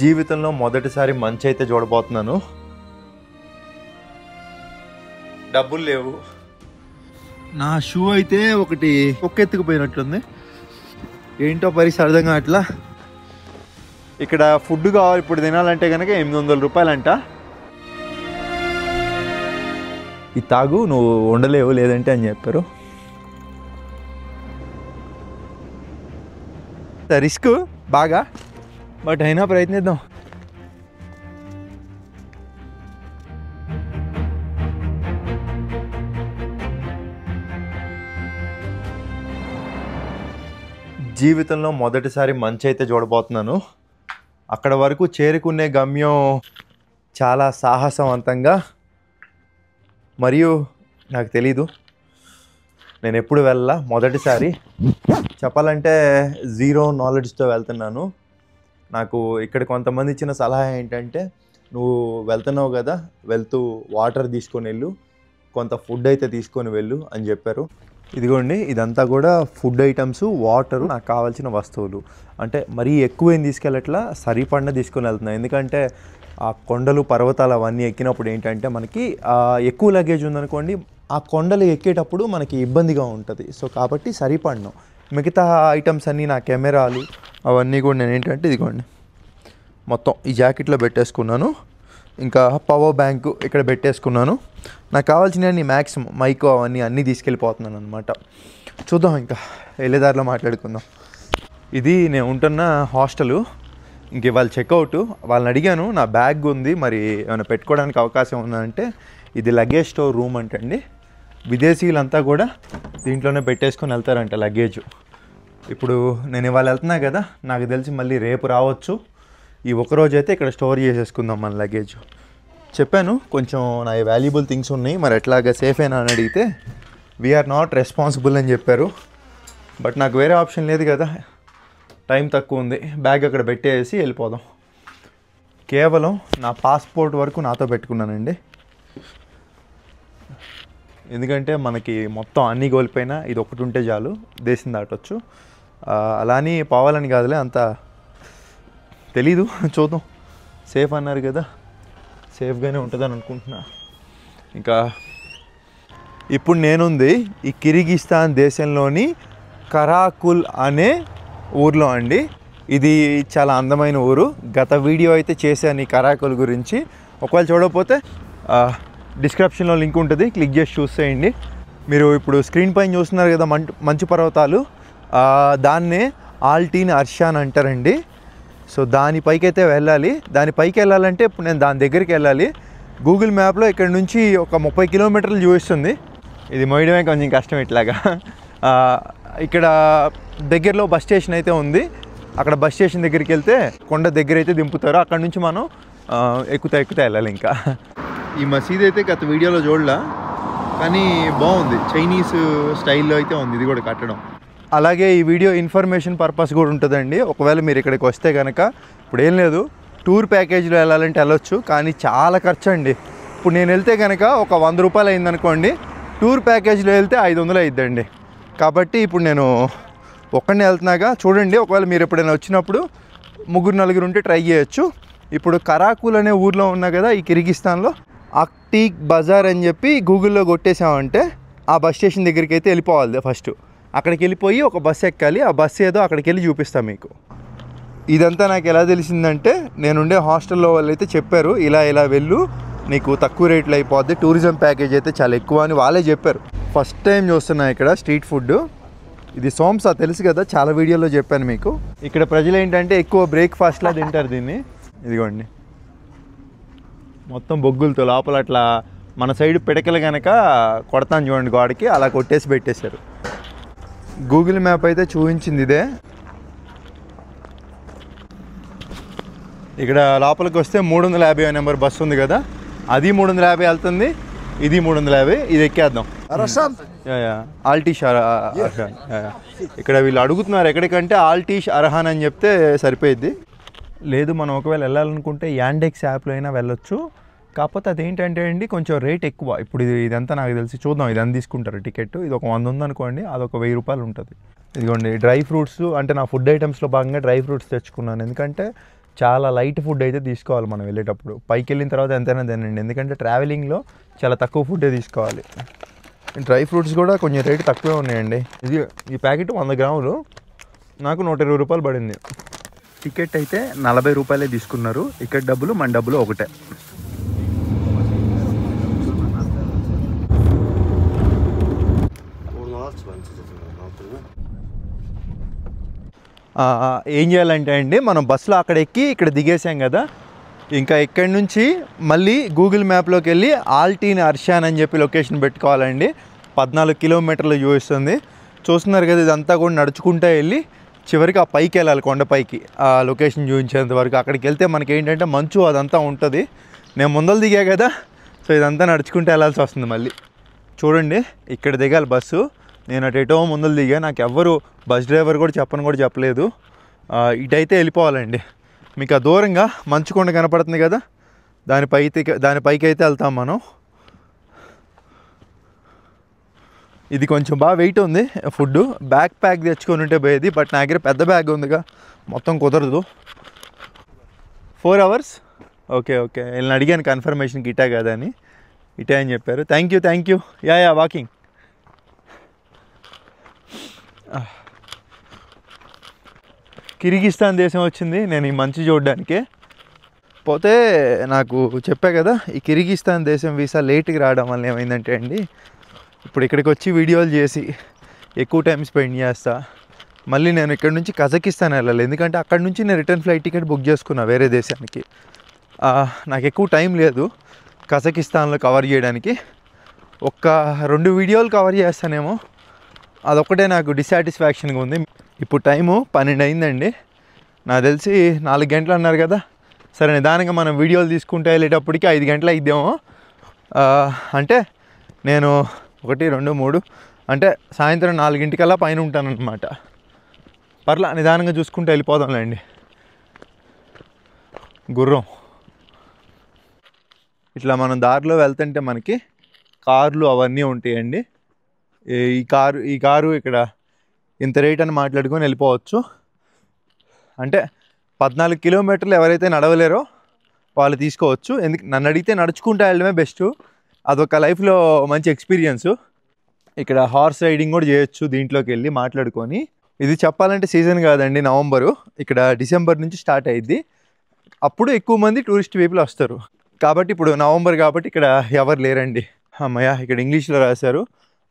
జీవితంలో మొదటిసారి మంచి అయితే చూడబోతున్నాను. డబ్బులు లేవు. నా షూ అయితే ఒకటి ఒక్కెత్తుకుపోయినట్లుంది. ఏంటో పరిస్థితి అర్థం కావట్లా. ఇక్కడ ఫుడ్ కావాలి ఇప్పుడు తినాలంటే కనుక 800 రూపాయలంట. ఇది తాగు, నువ్వు ఉండలేవు లేదంటే అని చెప్పారు. రిస్క్ బాగా, బట్ అయినా ప్రయత్నిద్దాం. జీవితంలో మొదటిసారి మంచి అయితే చూడబోతున్నాను. అక్కడ వరకు చేరుకునే గమ్యం చాలా సాహసవంతంగా, మరియు నాకు తెలీదు, నేను ఎప్పుడు వెళ్ళా, మొదటిసారి చెప్పాలంటే జీరో నాలెడ్జ్తో వెళ్తున్నాను. నాకు ఇక్కడ కొంతమంది ఇచ్చిన సలహా ఏంటంటే, నువ్వు వెళ్తున్నావు కదా, వెళ్తూ వాటర్ తీసుకొని వెళ్ళు, కొంత ఫుడ్ అయితే తీసుకొని వెళ్ళు అని చెప్పారు. ఇదిగోండి, ఇదంతా కూడా ఫుడ్ ఐటమ్స్, వాటరు, నాకు కావాల్సిన వస్తువులు. అంటే మరీ ఎక్కువ ఏం తీసుకెళ్ళట్లా, సరిపడిన తీసుకొని వెళ్తున్నాను. ఎందుకంటే ఆ కొండలు పర్వతాలు అవన్నీ ఎక్కినప్పుడు ఏంటంటే మనకి ఎక్కువ లగేజ్ ఉందనుకోండి, ఆ కొండలు ఎక్కేటప్పుడు మనకి ఇబ్బందిగా ఉంటుంది. సో కాబట్టి సరిపడినాం. మిగతా ఐటమ్స్ అన్నీ, నా కెమెరాలు అవన్నీ కూడా నేను ఏంటంటే ఇదిగోండి మొత్తం ఈ జాకెట్లో పెట్టేసుకున్నాను. ఇంకా పవర్ బ్యాంకు ఇక్కడ పెట్టేసుకున్నాను. నాకు కావాల్సినవన్నీ మ్యాక్సిమం మైక్ అవన్నీ అన్నీ తీసుకెళ్ళిపోతున్నాను అనమాట. చూద్దాం, ఇంకా వెళ్ళేదారిలో మాట్లాడుకుందాం. ఇది నేను ఉంటున్న హాస్టలు. ఇంక ఇవాళ చెక్అవుట్. వాళ్ళని అడిగాను, నా బ్యాగ్ ఉంది, మరి ఏమైనా పెట్టుకోవడానికి అవకాశం ఉందంటే, ఇది లగేజ్ స్టోర్ రూమ్ అంటండి. విదేశీయులంతా కూడా దీంట్లోనే పెట్టేసుకొని వెళ్తారంట లగేజ్. ఇప్పుడు నేను ఇవాళ వెళ్తున్నా కదా, నాకు తెలిసి మళ్ళీ రేపు రావచ్చు. ఈ ఒకరోజు అయితే ఇక్కడ స్టోర్ చేసేసుకుందాం మన లగేజ్. చెప్పాను కొంచెం నా వాల్యుబుల్ థింగ్స్ ఉన్నాయి, మరి ఎట్లాగా సేఫేనా అని అడిగితే వీఆర్ నాట్ రెస్పాన్సిబుల్ అని చెప్పారు. బట్ నాకు వేరే ఆప్షన్ లేదు కదా, టైం తక్కువ ఉంది. బ్యాగ్ అక్కడ పెట్టేసి వెళ్ళిపోదాం. కేవలం నా పాస్పోర్ట్ వరకు నాతో పెట్టుకున్నానండి. ఎందుకంటే మనకి మొత్తం అన్నీ కోల్పోయినా ఇది ఒకటి ఉంటే చాలు, దేశం దాటొచ్చు. అలా అని పోవాలని కాదులే, అంత తెలీదు, చూద్దాం. సేఫ్ అన్నారు కదా, సేఫ్గానే ఉంటుందని అనుకుంటున్నా. ఇంకా ఇప్పుడు నేనుంది ఈ కిర్గిస్తాన్ దేశంలోని కరాకుల్ అనే ఊర్లో అండి. ఇది చాలా అందమైన ఊరు. గత వీడియో అయితే చేశాను ఈ కరాకుల్ గురించి. ఒకవేళ చూడకపోతే డిస్క్రిప్షన్లో లింక్ ఉంటుంది, క్లిక్ చేసి చూసేయండి. మీరు ఇప్పుడు స్క్రీన్ పైన చూస్తున్నారు కదా మంచు పర్వతాలు, దాన్నే ఆల్టీన్ అర్షాన్ అంటారండి. సో దానిపైకి అయితే వెళ్ళాలి. దానిపైకి వెళ్ళాలంటే ఇప్పుడు నేను దాని దగ్గరికి వెళ్ళాలి. గూగుల్ మ్యాప్లో ఇక్కడ నుంచి ఒక 30 కిలోమీటర్లు చూపిస్తుంది. ఇది మోయడమే కొంచెం కష్టం. ఇట్లాగా ఇక్కడ దగ్గరలో బస్ స్టేషన్ అయితే ఉంది. అక్కడ బస్ స్టేషన్ దగ్గరికి వెళ్తే కొండ దగ్గర అయితే దింపుతారు. అక్కడ నుంచి మనం ఎక్కుతా వెళ్ళాలి. ఇంకా ఈ మసీద్ అయితే గత వీడియోలో చూడలా, కానీ బాగుంది. చైనీస్ స్టైల్లో అయితే ఉంది ఇది కూడా కట్టడం. అలాగే ఈ వీడియో ఇన్ఫర్మేషన్ పర్పస్ కూడా ఉంటుందండి. ఒకవేళ మీరు ఇక్కడికి వస్తే కనుక, ఇప్పుడు ఏం లేదు, టూర్ ప్యాకేజీలో వెళ్ళాలంటే వెళ్ళొచ్చు, కానీ చాలా ఖర్చు అండి. ఇప్పుడు నేను వెళ్తే కనుక ఒక 100 రూపాయలు అయిందనుకోండి, టూర్ ప్యాకేజీలో వెళ్తే 500 అయిద్దండి. కాబట్టి ఇప్పుడు నేను ఒక్కడినే వెళ్తున్నాగా, చూడండి. ఒకవేళ మీరు ఎప్పుడైనా వచ్చినప్పుడు 3-4 ఉంటే ట్రై చేయొచ్చు. ఇప్పుడు కరాకుల్ అనే ఊర్లో ఉన్నా కదా, ఈ కిర్గిస్తాన్లో అక్టీక్ బజార్ అని చెప్పి గూగుల్లో కొట్టేసామంటే ఆ బస్ స్టేషన్ దగ్గరికి అయితే వెళ్ళిపోవాలి. ఫస్ట్ అక్కడికి వెళ్ళిపోయి ఒక బస్సు ఎక్కాలి. ఆ బస్సు ఏదో అక్కడికి వెళ్ళి చూపిస్తాను మీకు. ఇదంతా నాకు ఎలా తెలిసిందంటే, నేనుండే హాస్టల్లో వాళ్ళు అయితే చెప్పారు, ఇలా వెళ్ళు, నీకు తక్కువ రేట్లో అయిపోద్ది, టూరిజం ప్యాకేజ్ అయితే చాలా ఎక్కువ అని వాళ్ళే చెప్పారు. ఫస్ట్ టైం చూస్తున్నా ఇక్కడ స్ట్రీట్ ఫుడ్. ఇది సోంసా తెలుసు కదా, చాలా వీడియోలో చెప్పాను మీకు. ఇక్కడ ప్రజలు ఏంటంటే ఎక్కువ బ్రేక్ఫాస్ట్లా తింటారు దీన్ని. ఇదిగోండి మొత్తం బొగ్గులతో లోపల అట్లా మన సైడ్ పిడకలు కనుక కొడతాను చూడండి గోడకి, అలా కొట్టేసి పెట్టేశారు. గూగుల్ మ్యాప్ అయితే చూపించింది ఇదే. ఇక్కడ లోపలికి వస్తే 350 నెంబర్ బస్సు ఉంది కదా, అది 350 వెళ్తుంది, ఇది 350. ఇది ఎక్కేద్దాం. ఆల్టీష్ అర్హాన్. ఇక్కడ వీళ్ళు అడుగుతున్నారు ఎక్కడికంటే ఆల్టీష్ అర్హాన్ అని చెప్తే సరిపోయిద్ది. లేదు, మనం ఒకవేళ వెళ్ళాలనుకుంటే యాండెక్స్ యాప్లో అయినా వెళ్ళొచ్చు. కాకపోతే అదేంటంటే అండి, కొంచెం రేట్ ఎక్కువ. ఇప్పుడు ఇదంతా నాకు తెలిసి, చూద్దాం ఇది ఎంత తీసుకుంటారు టికెట్. ఇది ఒక 100 ఉందనుకోండి, అదొక 1000 రూపాయలు ఉంటుంది. ఇదిగోండి డ్రై ఫ్రూట్స్, అంటే నా ఫుడ్ ఐటమ్స్లో భాగంగా డ్రై ఫ్రూట్స్ తెచ్చుకున్నాను. ఎందుకంటే చాలా లైట్ ఫుడ్ అయితే తీసుకోవాలి మనం వెళ్ళేటప్పుడు. పైకి వెళ్ళిన తర్వాత ఎంతైనా తినండి, ఎందుకంటే ట్రావెలింగ్లో చాలా తక్కువ ఫుడ్డే తీసుకోవాలి. డ్రై ఫ్రూట్స్ కూడా కొంచెం రేటు తక్కువే ఉన్నాయండి. ఈ ప్యాకెట్ 100 గ్రాములు నాకు 120 రూపాయలు పడింది. టికెట్ అయితే 40 రూపాయలే తీసుకున్నారు. టికెట్ డబ్బులు మన డబ్బులు ఒకటే. ఏం చేయాలంటే అండి, మనం బస్సులో అక్కడ ఎక్కి ఇక్కడ దిగేసాం కదా, ఇంకా ఇక్కడి నుంచి మళ్ళీ గూగుల్ మ్యాప్లోకి వెళ్ళి ఆల్టీన్ అర్షాన్ అని చెప్పి లొకేషన్ పెట్టుకోవాలండి. 14 కిలోమీటర్లు చూపిస్తుంది. చూస్తున్నారు కదా, ఇదంతా కూడా నడుచుకుంటూ వెళ్ళి చివరికి ఆ పైకి వెళ్ళాలి, కొండపైకి ఆ లొకేషన్ చూపించేంత వరకు. అక్కడికి వెళ్తే మనకి ఏంటంటే మంచు అదంతా ఉంటుంది. నేను ముందలు దిగా కదా, సో ఇదంతా నడుచుకుంటూ వెళ్ళాల్సి వస్తుంది. మళ్ళీ చూడండి, ఇక్కడ దిగాలి బస్సు. నేను అటు ఎటో ముందలు దిగా, నాకు ఎవ్వరు బస్ డ్రైవర్ కూడా చెప్పలేదు. ఇటైతే వెళ్ళిపోవాలండి. మీకు ఆ దూరంగా మంచుకొండ కనపడుతుంది కదా, దానిపైకి అయితే వెళ్తాం మనం. ఇది కొంచెం బాగా వెయిట్ ఉంది ఫుడ్. బ్యాక్ ప్యాక్ తెచ్చుకొని ఉంటే పోయేది, బట్ నా దగ్గర పెద్ద బ్యాగ్ ఉందిగా, మొత్తం కుదరదు. 4 hours. ఓకే నేను అడిగాను కన్ఫర్మేషన్కి ఇటా కదా అని, ఇటే అని చెప్పారు. Thank you. Yeah walking. Kyrgyzstan దేశం వచ్చింది నేను ఈ మంచు చూడడానికే. పోతే నాకు చెప్పా కదా, ఈ కిర్గిస్తాన్ దేశం వీసా లేట్గా రావడం వల్ల ఏమైందంటే అండి, ఇప్పుడు ఇక్కడికి వచ్చి వీడియోలు చేసి ఎక్కువ టైం స్పెండ్ చేస్తా. మళ్ళీ నేను ఇక్కడ నుంచి కజకిస్తాన్ వెళ్ళాలి, ఎందుకంటే అక్కడ నుంచి నేను రిటర్న్ ఫ్లైట్ టికెట్ బుక్ చేసుకున్నా వేరే దేశానికి. నాకు ఎక్కువ టైం లేదు కజకిస్తాన్లో కవర్ చేయడానికి. 1-2 వీడియోలు కవర్ చేస్తానేమో, అదొక్కటే నాకు డిసాటిస్ఫాక్షన్గా ఉంది. ఇప్పుడు టైము 12 అయిందండి. నాకు తెలిసి 4 గంటలు అన్నారు కదా, సరే నిదానంగా మనం వీడియోలు తీసుకుంటే వెళ్ళేటప్పటికి 5 గంటలు అయిద్దాము. అంటే నేను 1, 2, 3 అంటే సాయంత్రం 4 పైన ఉంటానన్నమాట. పర్లా నిదానంగా చూసుకుంటూ వెళ్ళిపోదాంలేండి. గుర్రం ఇట్లా మనం దారిలో వెళ్తుంటే మనకి కార్లు అవన్నీ ఉంటాయండి. ఈ కారు ఇక్కడ ఇంత రేట్ అని మాట్లాడుకొని వెళ్ళిపోవచ్చు. అంటే 14 కిలోమీటర్లు ఎవరైతే నడవలేరో వాళ్ళు తీసుకోవచ్చు. నన్ను అడిగితే నడుచుకుంటూ వెళ్ళడమే బెస్ట్. అదొక లైఫ్లో మంచి ఎక్స్పీరియన్స్. ఇక్కడ హార్స్ రైడింగ్ కూడా చేయొచ్చు దీంట్లోకి వెళ్ళి మాట్లాడుకొని. ఇది చెప్పాలంటే సీజన్ కాదండి, నవంబరు. ఇక్కడ డిసెంబర్ నుంచి స్టార్ట్ అయ్యిద్ది. అప్పుడు ఎక్కువ మంది టూరిస్ట్ పీపుల్ వస్తారు. కాబట్టి ఇప్పుడు నవంబర్ కాబట్టి ఇక్కడ ఎవరు లేరండి. అమ్మయ్య, ఇక్కడ ఇంగ్లీష్లో రాశారు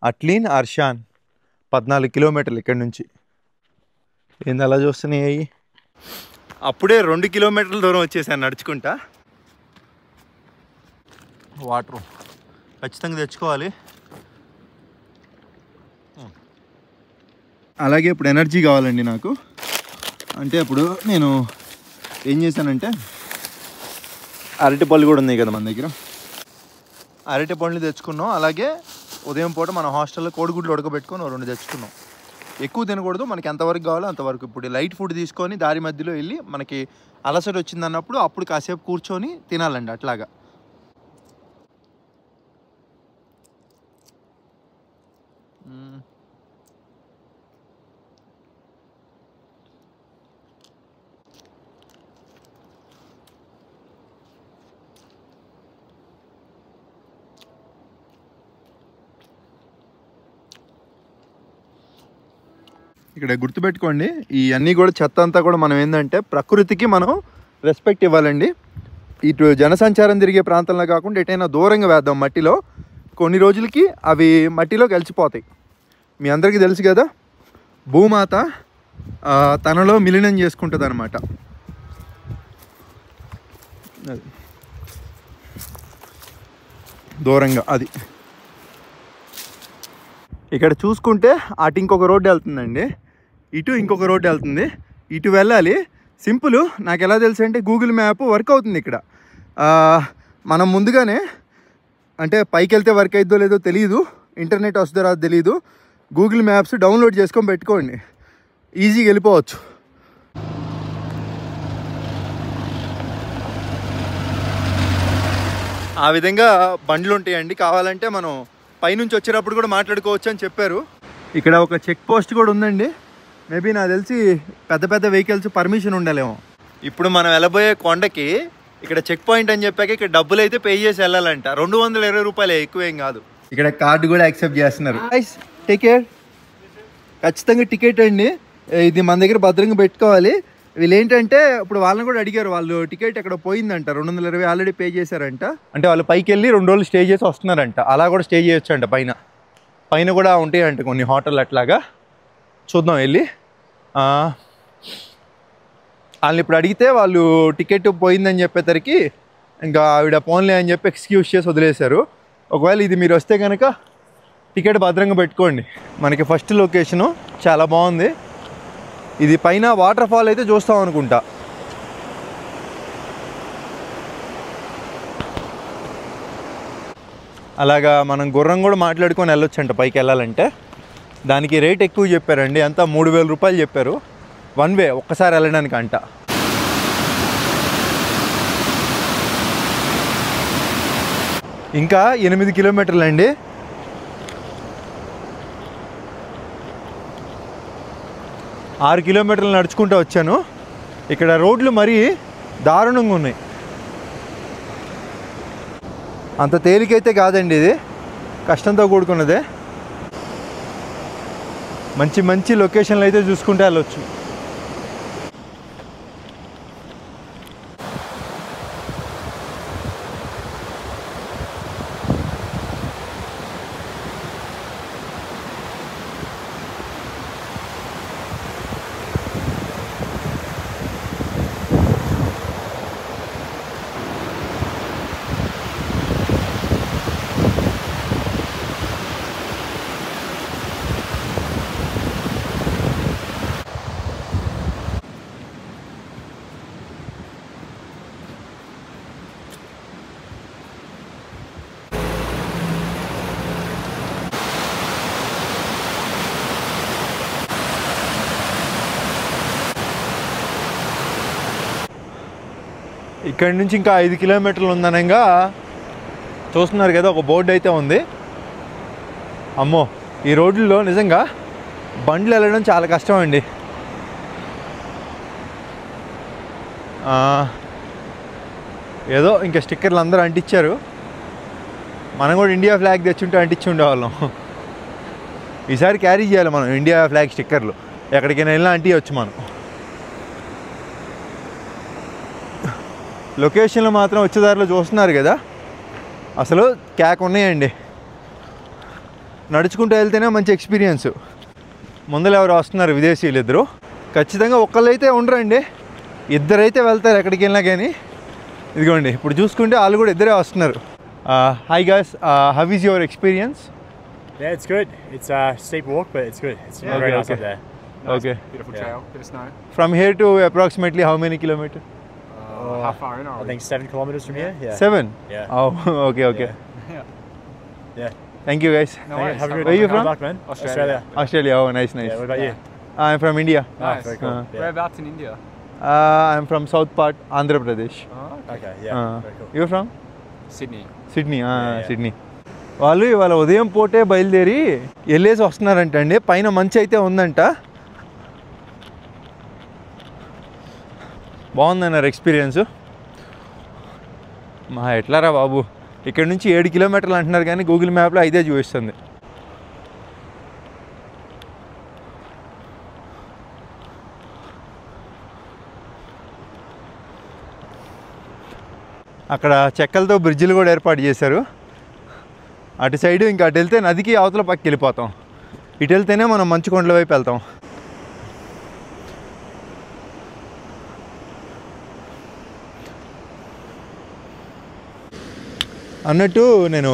అట్లీన్ అర్షాన్ 14 కిలోమీటర్లు ఇక్కడ నుంచి. ఏంది అలా చూస్తున్నాయి? అప్పుడే 2 కిలోమీటర్ల దూరం వచ్చేసాను నడుచుకుంటా. వాటర్ ఖచ్చితంగా తెచ్చుకోవాలి. అలాగే ఇప్పుడు ఎనర్జీ కావాలండి నాకు. అంటే ఇప్పుడు నేను ఏం చేశానంటే, అరటి పళ్ళు కూడా ఉన్నాయి కదా మన దగ్గర, అరటి పళ్ళు తెచ్చుకున్నాం. అలాగే ఉదయం పూట మన హాస్టల్లో కోడిగుడ్లు ఉడకబెట్టుకొని 2 తెచ్చుకున్నాం. ఎక్కువ తినకూడదు, మనకి ఎంతవరకు కావాలో అంతవరకు. ఇప్పుడు లైట్ ఫుడ్ తీసుకొని దారి మధ్యలో వెళ్ళి మనకి అలసట వచ్చింది అన్నప్పుడు అప్పుడు కాసేపు కూర్చొని తినాలండి. అట్లాగా ఇక్కడ గుర్తుపెట్టుకోండి, ఈ అన్నీ కూడా చెత్త అంతా కూడా మనం ఏంటంటే ప్రకృతికి మనం రెస్పెక్ట్ ఇవ్వాలండి. ఇటు జనసంచారం తిరిగే ప్రాంతంలో కాకుండా ఎటైనా దూరంగా వేద్దాం మట్టిలో. కొన్ని రోజులకి అవి మట్టిలో కలిసిపోతాయి. మీ అందరికీ తెలుసు కదా, భూమాత తనలో మిలినం చేసుకుంటుంది అన్నమాట. దూరంగా అది ఇక్కడ చూసుకుంటే అటు ఇంకొక రోడ్డు వెళ్తుందండి, ఇటు ఇంకొక రోడ్డు వెళ్తుంది. ఇటు వెళ్ళాలి. సింపుల్. నాకు ఎలా తెలుసు అంటే గూగుల్ మ్యాప్ వర్క్ అవుతుంది ఇక్కడ. మనం ముందుగానే అంటే పైకి వెళ్తే వర్క్ అవుతుందో లేదో తెలియదు, ఇంటర్నెట్ వస్తుందో రాదో తెలియదు. గూగుల్ మ్యాప్స్ డౌన్లోడ్ చేసుకొని పెట్టుకోండి, ఈజీగా వెళ్ళిపోవచ్చు. ఆ విధంగా బండ్లు ఉంటాయండి. కావాలంటే మనం పైనుంచి వచ్చేటప్పుడు కూడా మాట్లాడుకోవచ్చు అని చెప్పారు. ఇక్కడ ఒక చెక్ పోస్ట్ కూడా ఉందండి. మేబీ నాకు తెలిసి పెద్ద పెద్ద వెహికల్స్ పర్మిషన్ ఉండాలేమో. ఇప్పుడు మనం వెళ్ళబోయే కొండకి ఇక్కడ చెక్ పాయింట్ అని చెప్పాక ఇక్కడ డబ్బులు అయితే పే చేసి వెళ్ళాలంట. 220 రూపాయలే, ఎక్కువేం కాదు. ఇక్కడ కార్డు కూడా యాక్సెప్ట్ చేస్తున్నారు. Take care. ఖచ్చితంగా టికెట్ అండి, ఇది మన దగ్గర భద్రంగా పెట్టుకోవాలి. వీళ్ళు ఏంటంటే ఇప్పుడు వాళ్ళని కూడా అడిగారు, వాళ్ళు టికెట్ ఎక్కడ పోయిందంట, 220 ఆల్రెడీ పే చేశారంట. అంటే వాళ్ళు పైకి వెళ్ళి 2 రోజులు స్టే చేసి వస్తున్నారంట. అలా కూడా స్టే చేయొచ్చు అంట. పైన కూడా ఉంటాయంట కొన్ని హోటల్ అట్లాగా. చూద్దాం వెళ్ళి. వాళ్ళని ఇప్పుడు అడిగితే వాళ్ళు టికెట్ పోయిందని చెప్పేసరికి ఇంకా ఆవిడ ఫోన్లే అని చెప్పి ఎక్స్క్యూజ్ చేసి వదిలేశారు. ఒకవేళ ఇది మీరు వస్తే కనుక టికెట్ భద్రంగా పెట్టుకోండి. మనకి ఫస్ట్ లొకేషను చాలా బాగుంది. ఇది పైన వాటర్ ఫాల్ అయితే చూస్తాం అనుకుంటా. అలాగా మనం గుర్రం కూడా మాట్లాడుకొని వెళ్ళొచ్చంట పైకి వెళ్ళాలంటే. దానికి రేట్ ఎక్కువ చెప్పారండి, అంతా 3000 రూపాయలు చెప్పారు వన్ వే, ఒక్కసారి వెళ్ళడానికి అంట. ఇంకా 8 కిలోమీటర్లు అండి. ఆరు కిలోమీటర్లు నడుచుకుంటూ వచ్చాను. ఇక్కడ రోడ్లు మరీ దారుణంగా ఉన్నాయి. అంత తేలికైతే కాదండి, ఇది కష్టంతో కూడుకున్నదే. మంచి మంచి లొకేషన్లు అయితే చూసుకుంటే వెళ్ళొచ్చు. ఇక్కడి నుంచి ఇంకా 5 కిలోమీటర్లు ఉందనగా చూస్తున్నారు కదా, ఒక బోర్డు అయితే ఉంది. అమ్మో, ఈ రోడ్లలో నిజంగా బండ్లు వెళ్ళడం చాలా కష్టం అండి. ఏదో ఇంకా స్టిక్కర్లు అందరూ అంటించారు. మనం కూడా ఇండియా ఫ్లాగ్ తెచ్చుంటే అంటించి ఉండేవాళ్ళం. ఈసారి క్యారీ చేయాలి మనం ఇండియా ఫ్లాగ్ స్టిక్కర్లు, ఎక్కడికైనా వెళ్ళినా అంటించవచ్చు మనం. లొకేషన్లు మాత్రం వచ్చేదారిలో చూస్తున్నారు కదా, అసలు క్యాక్ ఉన్నాయండి. నడుచుకుంటూ వెళ్తేనే మంచి ఎక్స్పీరియన్స్. ముందర ఎవరు వస్తున్నారు, విదేశీయులు ఇద్దరు. ఖచ్చితంగా ఒక్కళ్ళైతే ఉండరండి, ఇద్దరైతే వెళ్తారు ఎక్కడికి వెళ్ళినా కానీ. ఇదిగోండి ఇప్పుడు చూసుకుంటే వాళ్ళు కూడా ఇద్దరే వస్తున్నారు. Hi guys, how is your experience? Yeah, it's good. It's a steep walk, but it's good. It's very nice up there. Nice, Okay. Beautiful trail, bit of snow. From here to approximately how many kilometers? How far in are I we? think 7 kilometers from here. Yeah. 7? Yeah. Oh, okay. Yeah. Yeah. Thank you guys. No worries. Have a good Where are you good from? luck, man. Australia. Australia. Oh, nice. Yeah. What about you? I'm from India. Nice. very cool. Yeah. Whereabouts in India? I'm from South part, Andhra Pradesh. Okay. Yeah. Very cool. You're from? Sydney. Sydney. Yeah. Sydney. వాళ్ళు ఇవాళ ఉదయం పూటే బయలుదేరి వెళ్ళేసి వస్తున్నారంటండి. పైన మంచి అయితే ఉందంట. బాగుందన్నారు ఎక్స్పీరియన్స్. మా ఎట్లారా బాబు, ఇక్కడ నుంచి 7 కిలోమీటర్లు అంటున్నారు కానీ గూగుల్ మ్యాప్లో 5 చూపిస్తుంది. అక్కడ చెక్కలతో బ్రిడ్జిలు కూడా ఏర్పాటు చేశారు. అటు సైడు ఇంకా అటు వెళ్తే నదికి అవతల పక్కకి వెళ్ళిపోతాం. ఇటు వెళ్తేనే మనం మంచు కొండల వైపు వెళ్తాం. అన్నట్టు నేను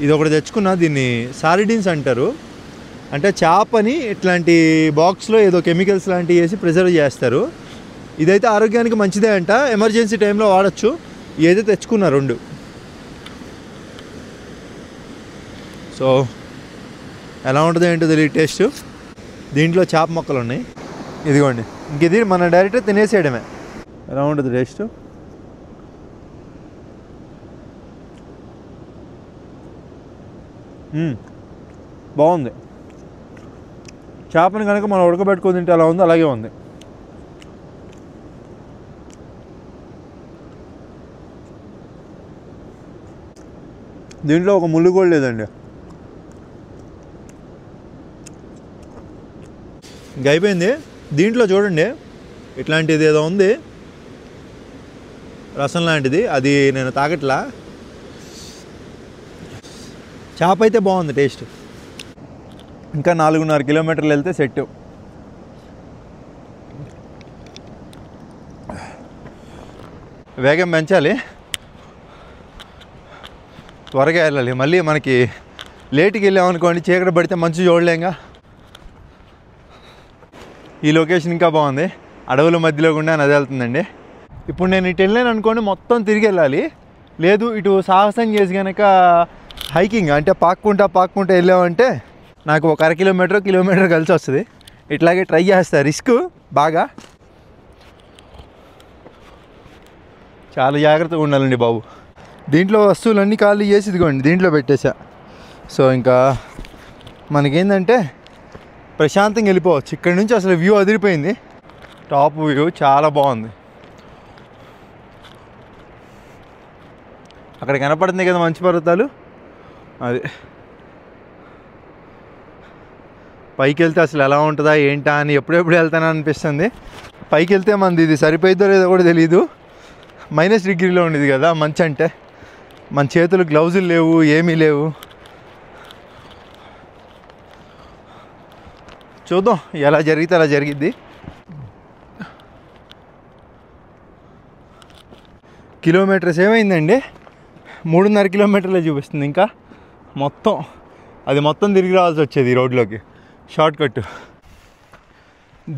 ఇది ఒకటి తెచ్చుకున్నా, దీన్ని సారిడిన్స్ అంటారు. అంటే చేపని ఇట్లాంటి బాక్స్లో ఏదో కెమికల్స్ లాంటివి వేసి ప్రిజర్వ్ చేస్తారు. ఇదైతే ఆరోగ్యానికి మంచిదే అంట, ఎమర్జెన్సీ టైంలో వాడచ్చు. ఏదైతే తెచ్చుకున్నా 2. సో ఎలా ఉంటుందో ఏంటో తెలియదు టేస్ట్. దీంట్లో చేప మొక్కలు ఉన్నాయి. ఇదిగోండి, ఇంక ఇది మన డైరెక్ట్గా తినేసేయడమే. ఎలా ఉంటుంది టేస్ట్? బాగుంది. చేపని కనుక మనం ఉడకబెట్టుకొని తింటే ఎలా ఉందో అలాగే ఉంది. దీంట్లో ఒక ముళ్ళు కూడా లేదండి. ఇంకా అయిపోయింది. దీంట్లో చూడండి ఇట్లాంటిది ఏదో ఉంది, రసం లాంటిది, అది నేను తాగట్లా. చేప అయితే బాగుంది టేస్ట్. ఇంకా 4.5 కిలోమీటర్లు వెళ్తే సెట్. వేగం పెంచాలి, త్వరగా వెళ్ళాలి. మళ్ళీ మనకి లేట్కి వెళ్ళామనుకోండి చీకటి పడితే మంచి చూడలేంగా. ఈ లొకేషన్ ఇంకా బాగుంది, అడవుల మధ్యలో గుండా నది వెళ్తుందండి. ఇప్పుడు నేను ఇటు వెళ్ళాను అనుకోండి మొత్తం తిరిగి వెళ్ళాలి. లేదు ఇటు సాహసం చేసి కనుక హైకింగ్ అంటే పాక్కుంటా వెళ్ళామంటే నాకు ఒక 1/2 కిలోమీటర్ కలిసి వస్తుంది. ఇట్లాగే ట్రై చేస్తా, రిస్క్ బాగా, చాలా జాగ్రత్తగా ఉండాలండి బాబు. దీంట్లో వస్తువులన్నీ ఖాళీ చేసి ఇదిగోండి దీంట్లో పెట్టేశా. సో ఇంకా మనకేంటంటే ప్రశాంతంగా వెళ్ళిపోవచ్చు. ఇక్కడ నుంచి అసలు వ్యూ అదిరిపోయింది, టాప్ వ్యూ చాలా బాగుంది. అక్కడ కనపడుతుంది కదా మంచు పర్వతాలు, అది పైకి వెళ్తే అసలు ఎలా ఉంటుందా ఏంటా అని ఎప్పుడెప్పుడు వెళ్తానా అనిపిస్తుంది. పైకి వెళ్తే మనది ఇది సరిపోయిద్దో లేదో కూడా తెలీదు. -డిగ్రీలో ఉండేది కదా మంచు అంటే, మన చేతులు గ్లౌజులు లేవు, ఏమీ లేవు. చూద్దాం ఎలా జరిగితే అలా జరిగిద్ది. కిలోమీటర్స్ ఏమైందండి, 3.5 కిలోమీటర్లే చూపిస్తుంది. ఇంకా మొత్తం తిరిగి రావాల్సి వచ్చేది ఈ రోడ్లోకి, షార్ట్ కట్.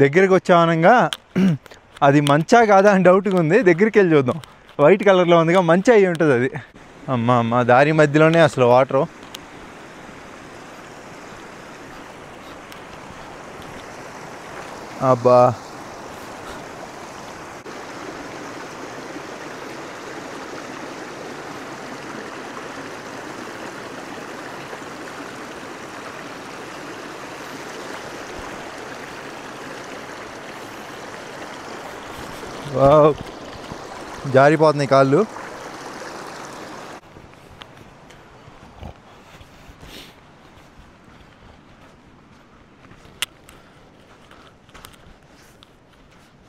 దగ్గరికి వచ్చామనగా అది మంచా కాదా అని డౌట్గా ఉంది. దగ్గరికి వెళ్ళి చూద్దాం. వైట్ కలర్లో ఉందిగా, మంచి అయ్యి ఉంటుంది అది. అమ్మ దారి మధ్యలోనే అసలు వాటరు. అబ్బా జారిపోతున్నాయి కాళ్ళు.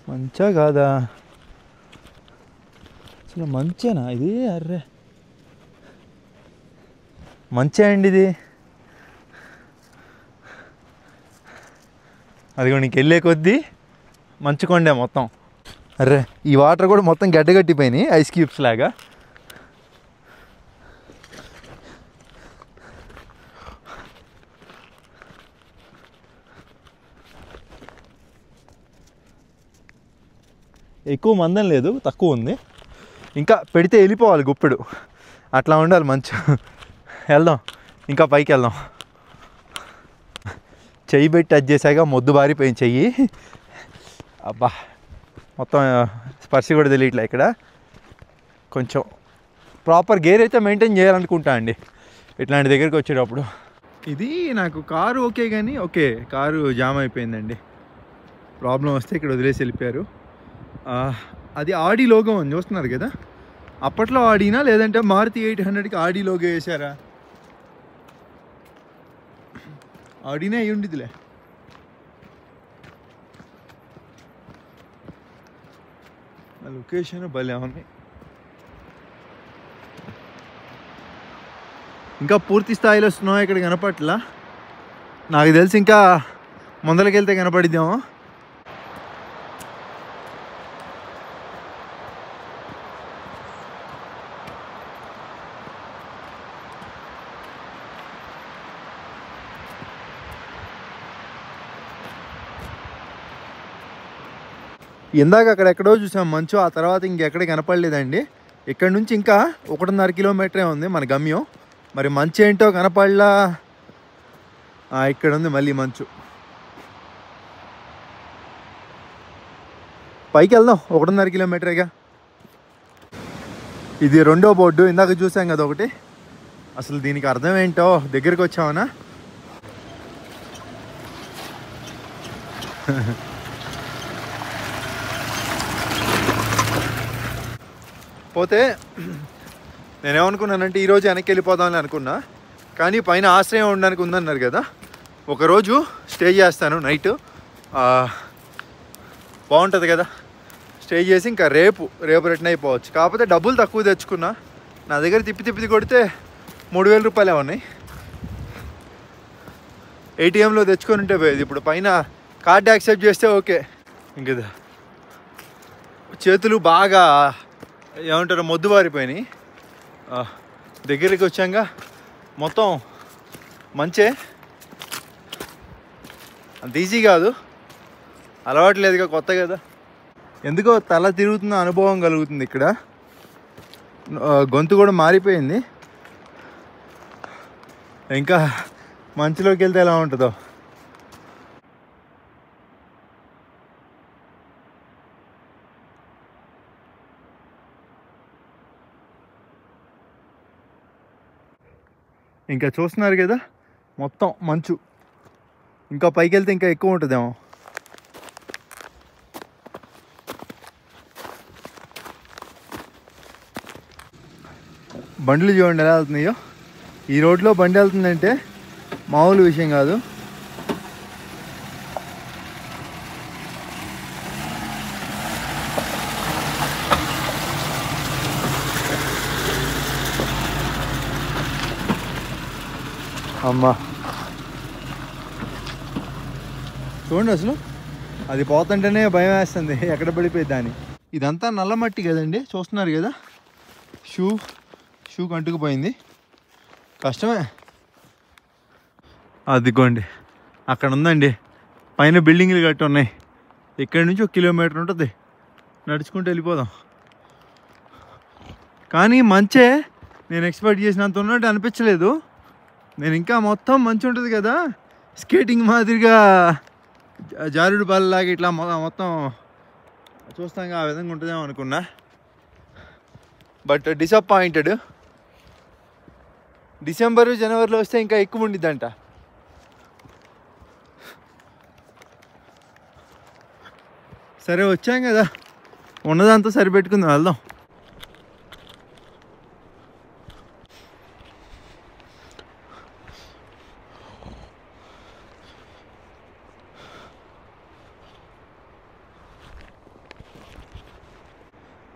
మంచా కాదా అసలు, మంచేనా ఇది? అర్రే మంచే అండి ఇది. అదిగో నీకు వెళ్ళే కొద్దీ మంచుకొండే మొత్తం. అర్రే ఈ వాటర్ కూడా మొత్తం గడ్డగట్టిపోయినాయి, ఐస్ క్యూబ్స్ లాగా. ఎక్కువ మందం లేదు, తక్కువ ఉంది. ఇంకా పెడితే వెళ్ళిపోవాలి గుప్పెడు, అట్లా ఉండాలి మంచు. వెళ్దాం, ఇంకా పైకి వెళ్దాం. చెయ్యి పెట్టి టచ్ చేశాక మొద్దు బారిపోయింది చెయ్యి. అబ్బా మొత్తం స్పర్శ కూడా తెలియట్లే. ఇక్కడ కొంచెం ప్రాపర్ గేర్ అయితే మెయింటైన్ చేయాలనుకుంటా అండి ఇట్లాంటి దగ్గరికి వచ్చేటప్పుడు. ఇది నాకు కారు ఓకే, కానీ ఓకే కారు జామ్ అయిపోయిందండి. ప్రాబ్లం వస్తే ఇక్కడ వదిలేసి వెళ్ళిపోయారు. అది ఆడి లోగో అని చూస్తున్నారు కదా, అప్పట్లో ఆడినా లేదంటే మారుతి 800కి ఆడి లోగో వేసారా? ఆడినే అయి ఉండిదిలే. లొకేషన్ భలే ఉంది. ఇంకా పూర్తి స్థాయిలో స్నో ఇక్కడ కనపట్లా. నాకు తెలిసి ఇంకా ముందరకెళ్తే కనపడిద్దామో. ఇందాక అక్కడెక్కడో చూసాం మంచు, ఆ తర్వాత ఇంకెక్కడ కనపడలేదండి. ఇక్కడ నుంచి ఇంకా 1.5 కిలోమీటరే ఉంది మన గమ్యం. మరి మంచు ఏంటో కనపడలా. ఇక్కడ ఉంది మళ్ళీ మంచు. పైకి వెళ్దాం, 1.5 కిలోమీటరేగా. ఇది రెండో బోర్డు, ఇందాక చూసాం కదా ఒకటి. అసలు దీనికి అర్థం ఏంటో దగ్గరికి వచ్చామనా. పోతే నేనేమనుకున్నానంటే ఈరోజు వెనక్కి వెళ్ళిపోదామని అనుకున్నా, కానీ పైన ఆశ్రయం ఉండడానికి ఉందన్నారు కదా, ఒకరోజు స్టే చేస్తాను నైట్, బాగుంటుంది కదా, స్టే చేసి ఇంకా రేపు రిటర్న్ అయిపోవచ్చు. కాకపోతే డబ్బులు తక్కువ తెచ్చుకున్నా, నా దగ్గర తిప్పి కొడితే 3000 రూపాయలే ఉన్నాయి. ఏటీఎంలో తెచ్చుకొని ఉంటే పోయేది. ఇప్పుడు పైన కార్డు యాక్సెప్ట్ చేస్తే ఓకే. ఇంక చేతులు బాగా ఏమంటారు మొద్దుబారిపోయినాయి. దగ్గరికి వచ్చాక మొత్తం మంచే, అంత ఈజీ కాదు, అలవాటు లేదుగా, కొత్త కదా. ఎందుకో తల తిరుగుతున్న అనుభవం కలుగుతుంది ఇక్కడ. గొంతు కూడా మారిపోయింది. ఇంకా మంచులోకి వెళ్తే ఎలా ఉంటుందో. ఇంకా చూస్తున్నారు కదా మొత్తం మంచు. ఇంకా పైకి వెళ్తే ఇంకా ఎక్కువ ఉంటుందేమో. బండ్లు చూడండి ఎలా వెళ్తున్నాయో. ఈ రోడ్లో బండి వెళ్తుందంటే మామూలు విషయం కాదు. అమ్మా చూడండి, అసలు అది పోతుంటేనే భయం వేస్తుంది, ఎక్కడ పడిపోయింది అని. ఇదంతా నల్ల మట్టి కదండి, చూస్తున్నారు కదా, షూ కంటుకుపోయింది, కష్టమే. అదిగోండి అక్కడ ఉందండి, పైన బిల్డింగ్లు కట్టి ఉన్నాయి. ఇక్కడి నుంచి 1 కిలోమీటర్ ఉంటుంది, నడుచుకుంటూ వెళ్ళిపోదాం. కానీ మంచే, నేను ఎక్స్పెక్ట్ చేసినంత ఉన్నట్టు అనిపించలేదు. నేను ఇంకా మొత్తం మంచి ఉంటుంది కదా, స్కేటింగ్ మాదిరిగా జారుడు బల్లలాగా ఇట్లా మొత్తం చూస్తాం ఆ విధంగా ఉంటుందేమో అనుకున్నా. But disappointed. డిసెంబరు జనవరిలో వస్తే ఇంకా ఎక్కువ ఉండిద్దంట. సరే వచ్చాం కదా, ఉన్నదంతా సరిపెట్టుకుందాం, వెళ్దాం.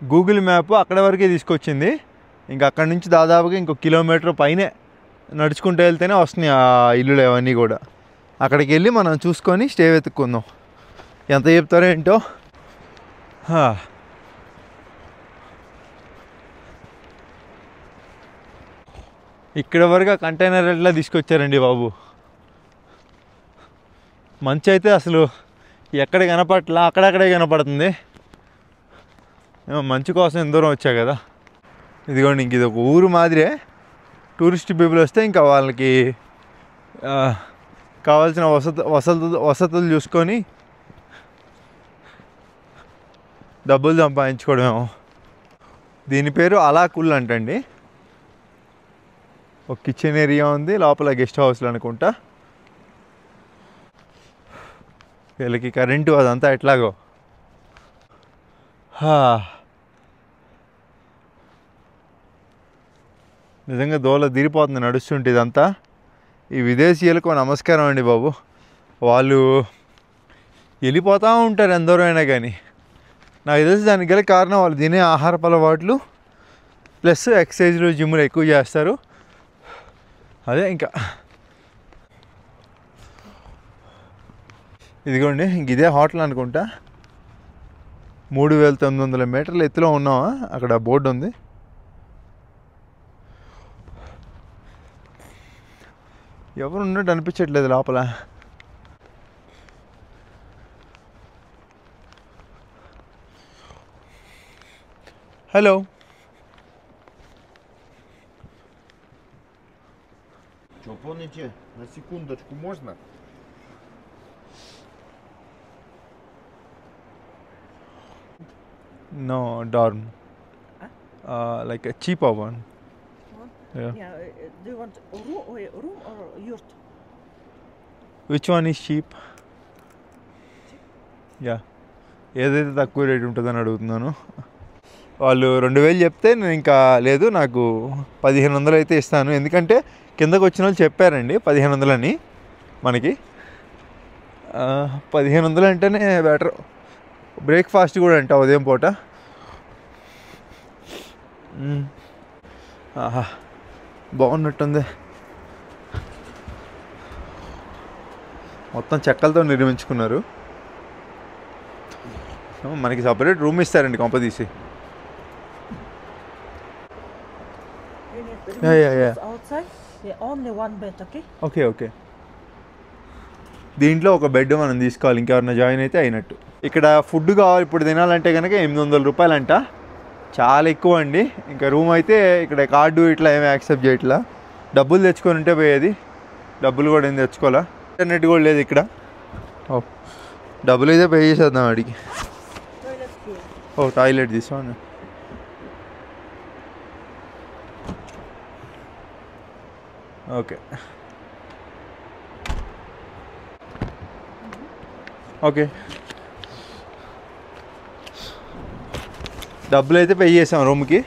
గూగుల్ మ్యాప్ అక్కడ వరకే తీసుకొచ్చింది. ఇంకా అక్కడి నుంచి దాదాపుగా 1 కిలోమీటర్ పైనే నడుచుకుంటూ వెళ్తేనే వస్తున్నాయి ఆ ఇల్లులు అవన్నీ కూడా. అక్కడికి వెళ్ళి మనం చూసుకొని స్టే వెతుక్కుందాం. ఎంత చెప్తారో ఏంటో. ఇక్కడ వరకు కంటైనర్ ఎట్లా తీసుకొచ్చారండి బాబు. మంచి అయితే అసలు ఎక్కడ కనపడట్లా, అక్కడక్కడే కనపడుతుంది. మంచి కోసం ఎంత దూరం వచ్చా కదా. ఇదిగోండి, ఇంక ఇది ఒక ఊరు మాదిరే. టూరిస్ట్ పీపుల్ వస్తే ఇంకా వాళ్ళకి కావాల్సిన వసతులు చూసుకొని డబ్బులు సంపాదించుకోవడమేమో. దీని పేరు అలాకుల్ అంటండి. ఒక కిచెన్ ఏరియా ఉంది, లోపల గెస్ట్ హౌస్లు అనుకుంటా. వీళ్ళకి కరెంటు అదంతా ఎట్లాగో. నిజంగా దోల తీరిపోతుంది నడుస్తుంటే ఇదంతా. ఈ విదేశీయులకు నమస్కారం అండి బాబు. వాళ్ళు వెళ్ళిపోతూ ఉంటారు ఎందరో అయినా కానీ. నాకు తెలిసి దానికి గల కారణం వాళ్ళు తినే ఆహారపు అలవాట్లు ప్లస్ ఎక్సర్సైజ్లు, జిమ్లు ఎక్కువ చేస్తారు. అదే ఇంకా ఇదిగోండి, ఇంక ఇదే హోటల్ అనుకుంటా. 3900 మీటర్ల ఎత్తులో ఉన్నామా, అక్కడ బోర్డు ఉంది. ఎవరు ఉన్నట్టు అనిపించట్లేదు లోపల. Hello, Что, помните, на секундочку можно? No dorm. Like a cheaper one. Yeah. Yeah, do you want a room or yurt? Which one is cheap? Yeah. ఏదైతే తక్కువ రేట్ ఉంటుందని అడుగుతున్నాను. వాళ్ళు 2000 చెప్తే నేను ఇంకా లేదు నాకు 1500 అయితే ఇస్తాను, ఎందుకంటే కిందకు వచ్చిన వాళ్ళు చెప్పారండి 1500 అని మనకి. 1500 అంటేనే బెటర్. బ్రేక్ఫాస్ట్ కూడా అంట ఉదయం పూట. ఆహా బాగున్నట్టుంది. మొత్తం చెక్కలతో నిర్మించుకున్నారు. మనకి సపరేట్ రూమ్ ఇస్తారండి కొంప తీసి. You need to Yeah, yeah, remove yeah. this outside. Yeah, only one bed, okay? Okay okay. దీంట్లో ఒక బెడ్ మనం తీసుకోవాలి, ఇంకెవరైనా జాయిన్ అయితే అయినట్టు. ఇక్కడ ఫుడ్ కావాలి ఇప్పుడు తినాలంటే కనుక 800 రూపాయలంట, చాలా ఎక్కువ అండి. ఇంకా రూమ్ అయితే ఇక్కడ కార్డు ఇట్లా ఏమి యాక్సెప్ట్ చేయట్లా. డబ్బులు తెచ్చుకొని ఉంటే పోయేది, డబ్బులు కూడా ఏం తెచ్చుకోవాలా. ఇంటర్నెట్ కూడా లేదు ఇక్కడ. ఓ డబ్బులు అయితే పే చేసేద్దాం వాడికి. Toilet here. ఓ టాయిలెట్ తీసుకోండి. ఓకే ఓకే డబ్బులు అయితే పే చేసాం రూమ్కి.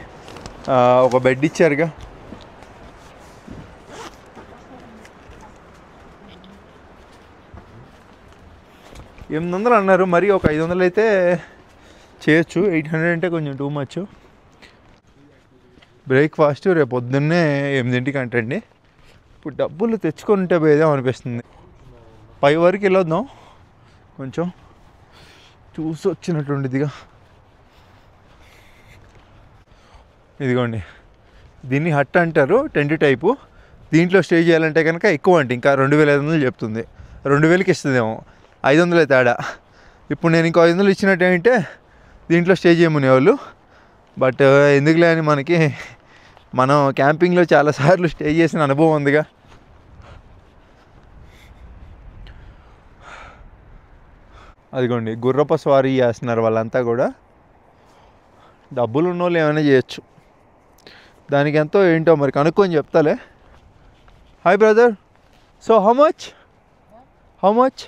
ఒక బెడ్ ఇచ్చారుగా. ఎనిమిది వందలు అన్నారు, మరి ఒక 500 అయితే చేయొచ్చు. 800 అంటే కొంచెం టూ మచ్. బ్రేక్ఫాస్ట్ రేపు పొద్దున్నే 8 అంటండి. ఇప్పుడు డబ్బులు తెచ్చుకొని ఉంటే పోయేదేమో అనిపిస్తుంది. పై వరకు వెళ్ళొద్దాం, కొంచెం చూసి వచ్చినట్టుండిదిగా. ఇదిగోండి, దీన్ని హట్ అంటారు, టెంట్ టైపు. దీంట్లో స్టే చేయాలంటే కనుక ఎక్కువ అంటే ఇంకా 2500 చెప్తుంది. 2000కి ఇస్తుందేమో, 500 తేడా. ఇప్పుడు నేను ఇంకో 500 ఇచ్చినట్టు ఏంటంటే దీంట్లో స్టే చేయమనేవాళ్ళు. బట్ ఎందుకులే అని మనం క్యాంపింగ్లో చాలాసార్లు స్టే చేసిన అనుభవం ఉందిగా. అదిగోండి గుర్రప స్వారీ చేస్తున్నారు వాళ్ళంతా కూడా. డబ్బులు ఉన్న వాళ్ళు ఏమైనా చేయొచ్చు. దానికి ఎంతో ఏంటో మరి కనుక్కొని చెప్తాలే. Hi brother, so how much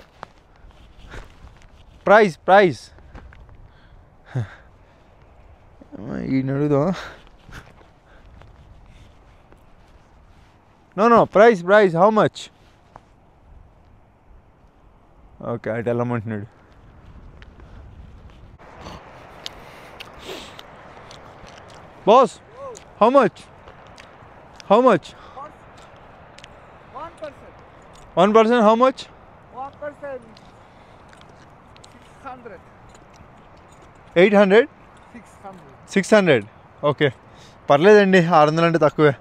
price ఈ నడుదా. No price how much. Okay అటు వెళ్ళమంటున్నాడు. Boss how much 1 person how much? 1 person 600. 800? 600. Okay పర్లేదండి, 600 అంటే తక్కువే.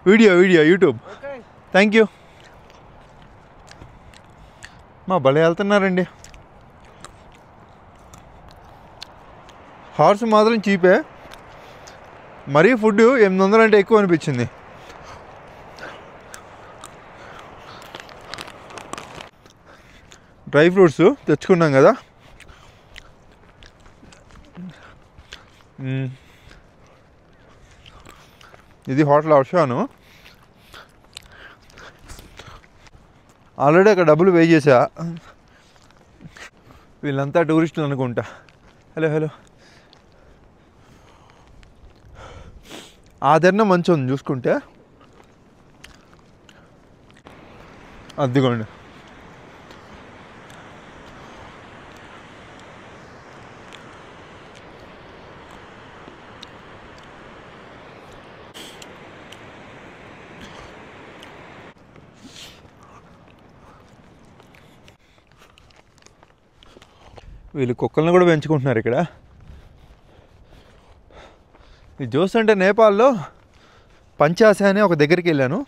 Video YouTube. Okay. Thank you. మా భలే వెళ్తున్నారండి. హార్స్ మాత్రం చీపే, మరీ ఫుడ్ 800 అంటే ఎక్కువ అనిపించింది. డ్రై ఫ్రూట్స్ తెచ్చుకున్నాం కదా. ఇది హోటల్ వర్షాను. ఆల్రెడీ అక్కడ డబ్బులు పే చేసా. వీళ్ళంతా టూరిస్టులు అనుకుంటా. హలో ఆదరణ మంచిగా ఉంది చూసుకుంటే. అదిగోండి వీళ్ళు కుక్కలను కూడా పెంచుకుంటున్నారు ఇక్కడ. ఇది చూస్తుంటే నేపాల్లో పంచాస అని ఒక దగ్గరికి వెళ్ళాను,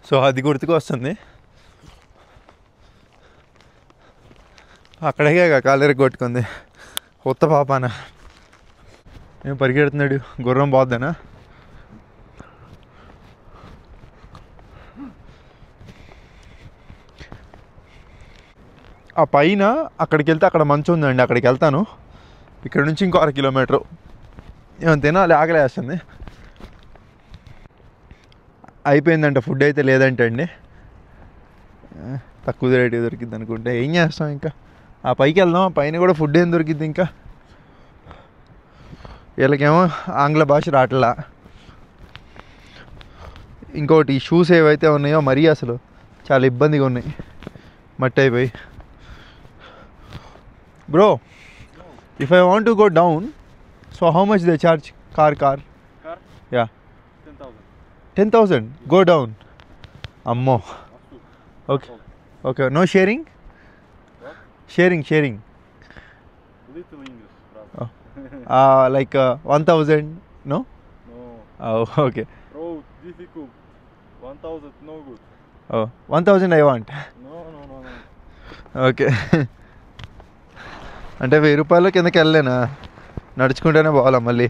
సో అది గుర్తుకు వస్తుంది. అక్కడే కాలేరికి కొట్టుకుంది కొత్త పాపాన. ఏం పరిగెడుతున్నాడు, గుర్రం పోద్దనా? ఆ పైన అక్కడికి వెళ్తే అక్కడ మంచు ఉందండి, అక్కడికి వెళ్తాను. ఇక్కడ నుంచి ఇంకో 1 కిలోమీటరు. ఏమైనా తినాలి, ఆకలేస్తుంది. అయిపోయిందంట ఫుడ్ అయితే లేదంటే అండి. తక్కువ రేటు దొరికిద్ది అనుకుంటే ఏం చేస్తాం. ఇంకా ఆ పైకి వెళ్దాం, ఆ పైన కూడా ఫుడ్ ఏం దొరికిద్ది. ఇంకా వీళ్ళకేమో ఆంగ్ల భాష రావట్లా. ఇంకోటి ఈ షూస్ ఏవైతే ఉన్నాయో మరీ అసలు చాలా ఇబ్బందిగా ఉన్నాయి, మట్టి అయిపోయి. Bro, if I want to go down, so how much they charge car? Yeah, 10,000 go down. అమ్మో. Okay okay, no sharing? Sharing Little English, brother. like 1,000? No? No. Oh, okay. Road difficult. 1,000 no good. Oh, 1,000 I want. No. Okay. అంటే 1000 రూపాయలు కిందకి వెళ్ళలేనా? నడుచుకుంటేనే పోవాలా మళ్ళీ?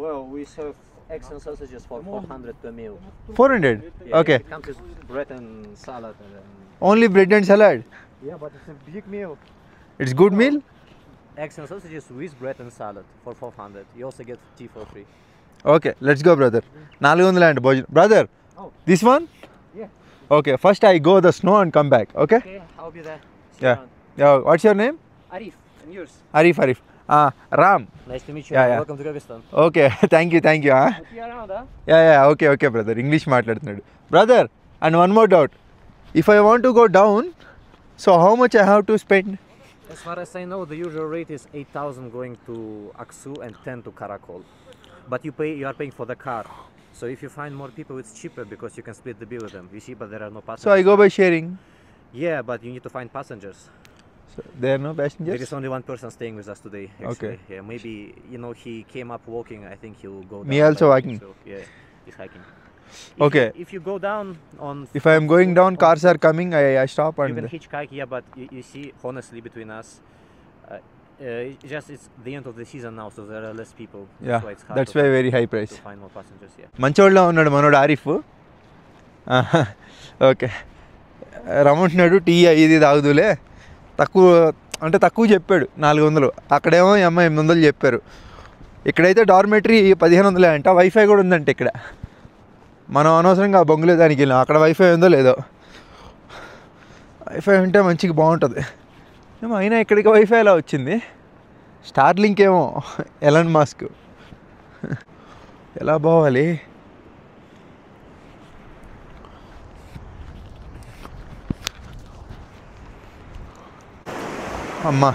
Well, we serve eggs and sausages for 400 per meal. 400? Yeah, Okay. It comes with bread and salad. And then Only bread and salad? yeah, but it's a big meal. It's good meal? Eggs and sausages with bread and salad for 400. You also get tea for free. Okay, let's go, brother. 400 and భోజనం. Brother, Oh. this one? Yeah. Okay, first I go the snow and come back, okay? Okay, I'll be there. Yeah. Yeah, what's your name? Arif, and yours? Arif. Ram. Nice to meet you. Yeah, yeah. Welcome to Kyrgyzstan. Okay, thank you. I'll be around, huh? Yeah, okay, brother. English మాట్లాడుతున్నాడు. Brother, and one more doubt. If I want to go down, so how much I have to spend? As far as I know, the usual rate is 8,000 going to Aksu and 10 to Karakol. But you are paying for the car. So if you find more people, it's cheaper because you can split the bill with them. You see, but there are no So passengers. I go by sharing. Yeah, but you need to find passengers. So there are no There passengers? is only one person staying with us today. Actually. Okay. Yeah, maybe he came up walking. I think he'll go down. Me also by walking. So, yeah, he's hiking. Okay. If you go down on. If I am going down, cars are coming, I stop You can and... hitchhike, yeah, but you see, honestly, between us, it's the end of the season now, so there are less people. Yeah, why it's hard that's to why find- very high price. to find more passengers. Yeah. మంచోళ్ళ ఉన్నాడు మనోడు Arif. Okay, రమ్మంటున్నాడు tea ఇది తాగుదులే, తక్కువ చెప్పాడు 400. అక్కడేమో ఈ అమ్మ 800 చెప్పారు. ఇక్కడైతే డార్మెటరీ 1500 అంట. వైఫై కూడా ఉందంట ఇక్కడ. మనం అనవసరంగా బొంగులే దానికి వెళ్ళాం. అక్కడ వైఫై ఉందో లేదో. వైఫై ఉంటే మంచిగా బాగుంటుంది ఏమో. అయినా ఇక్కడికి వైఫై ఎలా వచ్చింది? స్టార్లింక్ ఏమో, ఎలాన్ మాస్క్. ఎలా పోవాలి? అమ్మా,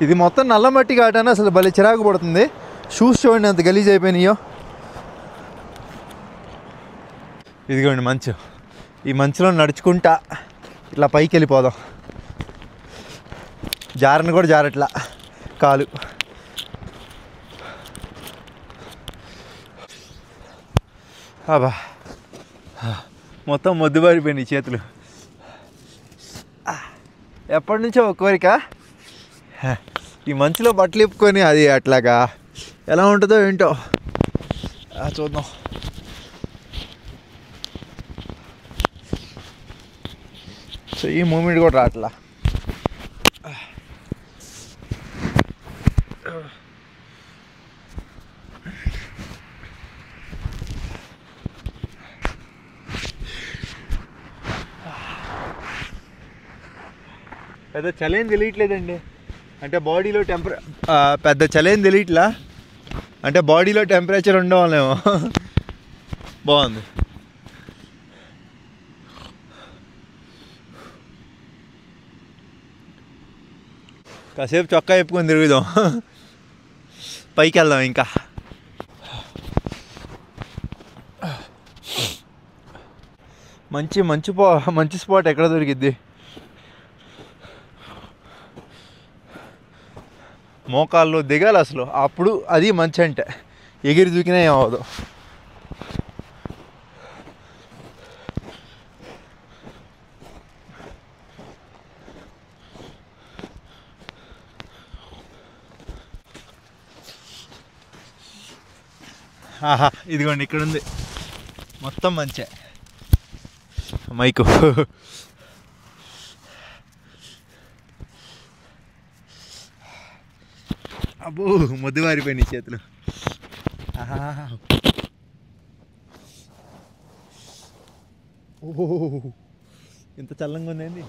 ఇది మొత్తం నల్ల మట్టి కాటాను. అసలు భలే చిరాకు పడుతుంది. షూస్ చూడండి ఎంత గలీజ్ అయిపోయినాయో. ఇదిగోండి మంచు. ఈ మంచులో నడుచుకుంటా ఇట్లా పైకి వెళ్ళిపోదాం. జారని కూడా జారట్లా కాలు. అబ్బా, మొత్తం మొద్దుబారిపోయినాయి చేతులు. ఎప్పటి నుంచో ఒక కోరిక, ఈ మంచులో బట్టలు ఇప్పుకొని అది అట్లాగా ఎలా ఉంటుందో ఏంటో చూద్దాం. సో ఈ మూమెంట్ కూడా రావట్లా. పెద్ద చలేం తెలియట్లేదండి. అంటే బాడీలో పెద్ద చలేం తెలియట్లా. అంటే బాడీలో టెంపరేచర్ ఉండవాలేమో. బాగుంది. కాసేపు చొక్కా చెప్పుకొని తిరుగుదాం. పైకి వెళ్దాం ఇంకా. మంచి స్పాట్ ఎక్కడ దొరికిద్ది? మోకాల్లో దిగాలి అసలు. అప్పుడు అది మంచి అంటే ఎగిరి దూకినా ఏమవదు. ఆహా, ఇదిగోండి ఇక్కడ ఉంది మొత్తం మంచే. మైకు అబ్బో ముద్దు మారిపోయినాయి చేతులు. ఓహో ఇంత చల్లంగా ఉందండి.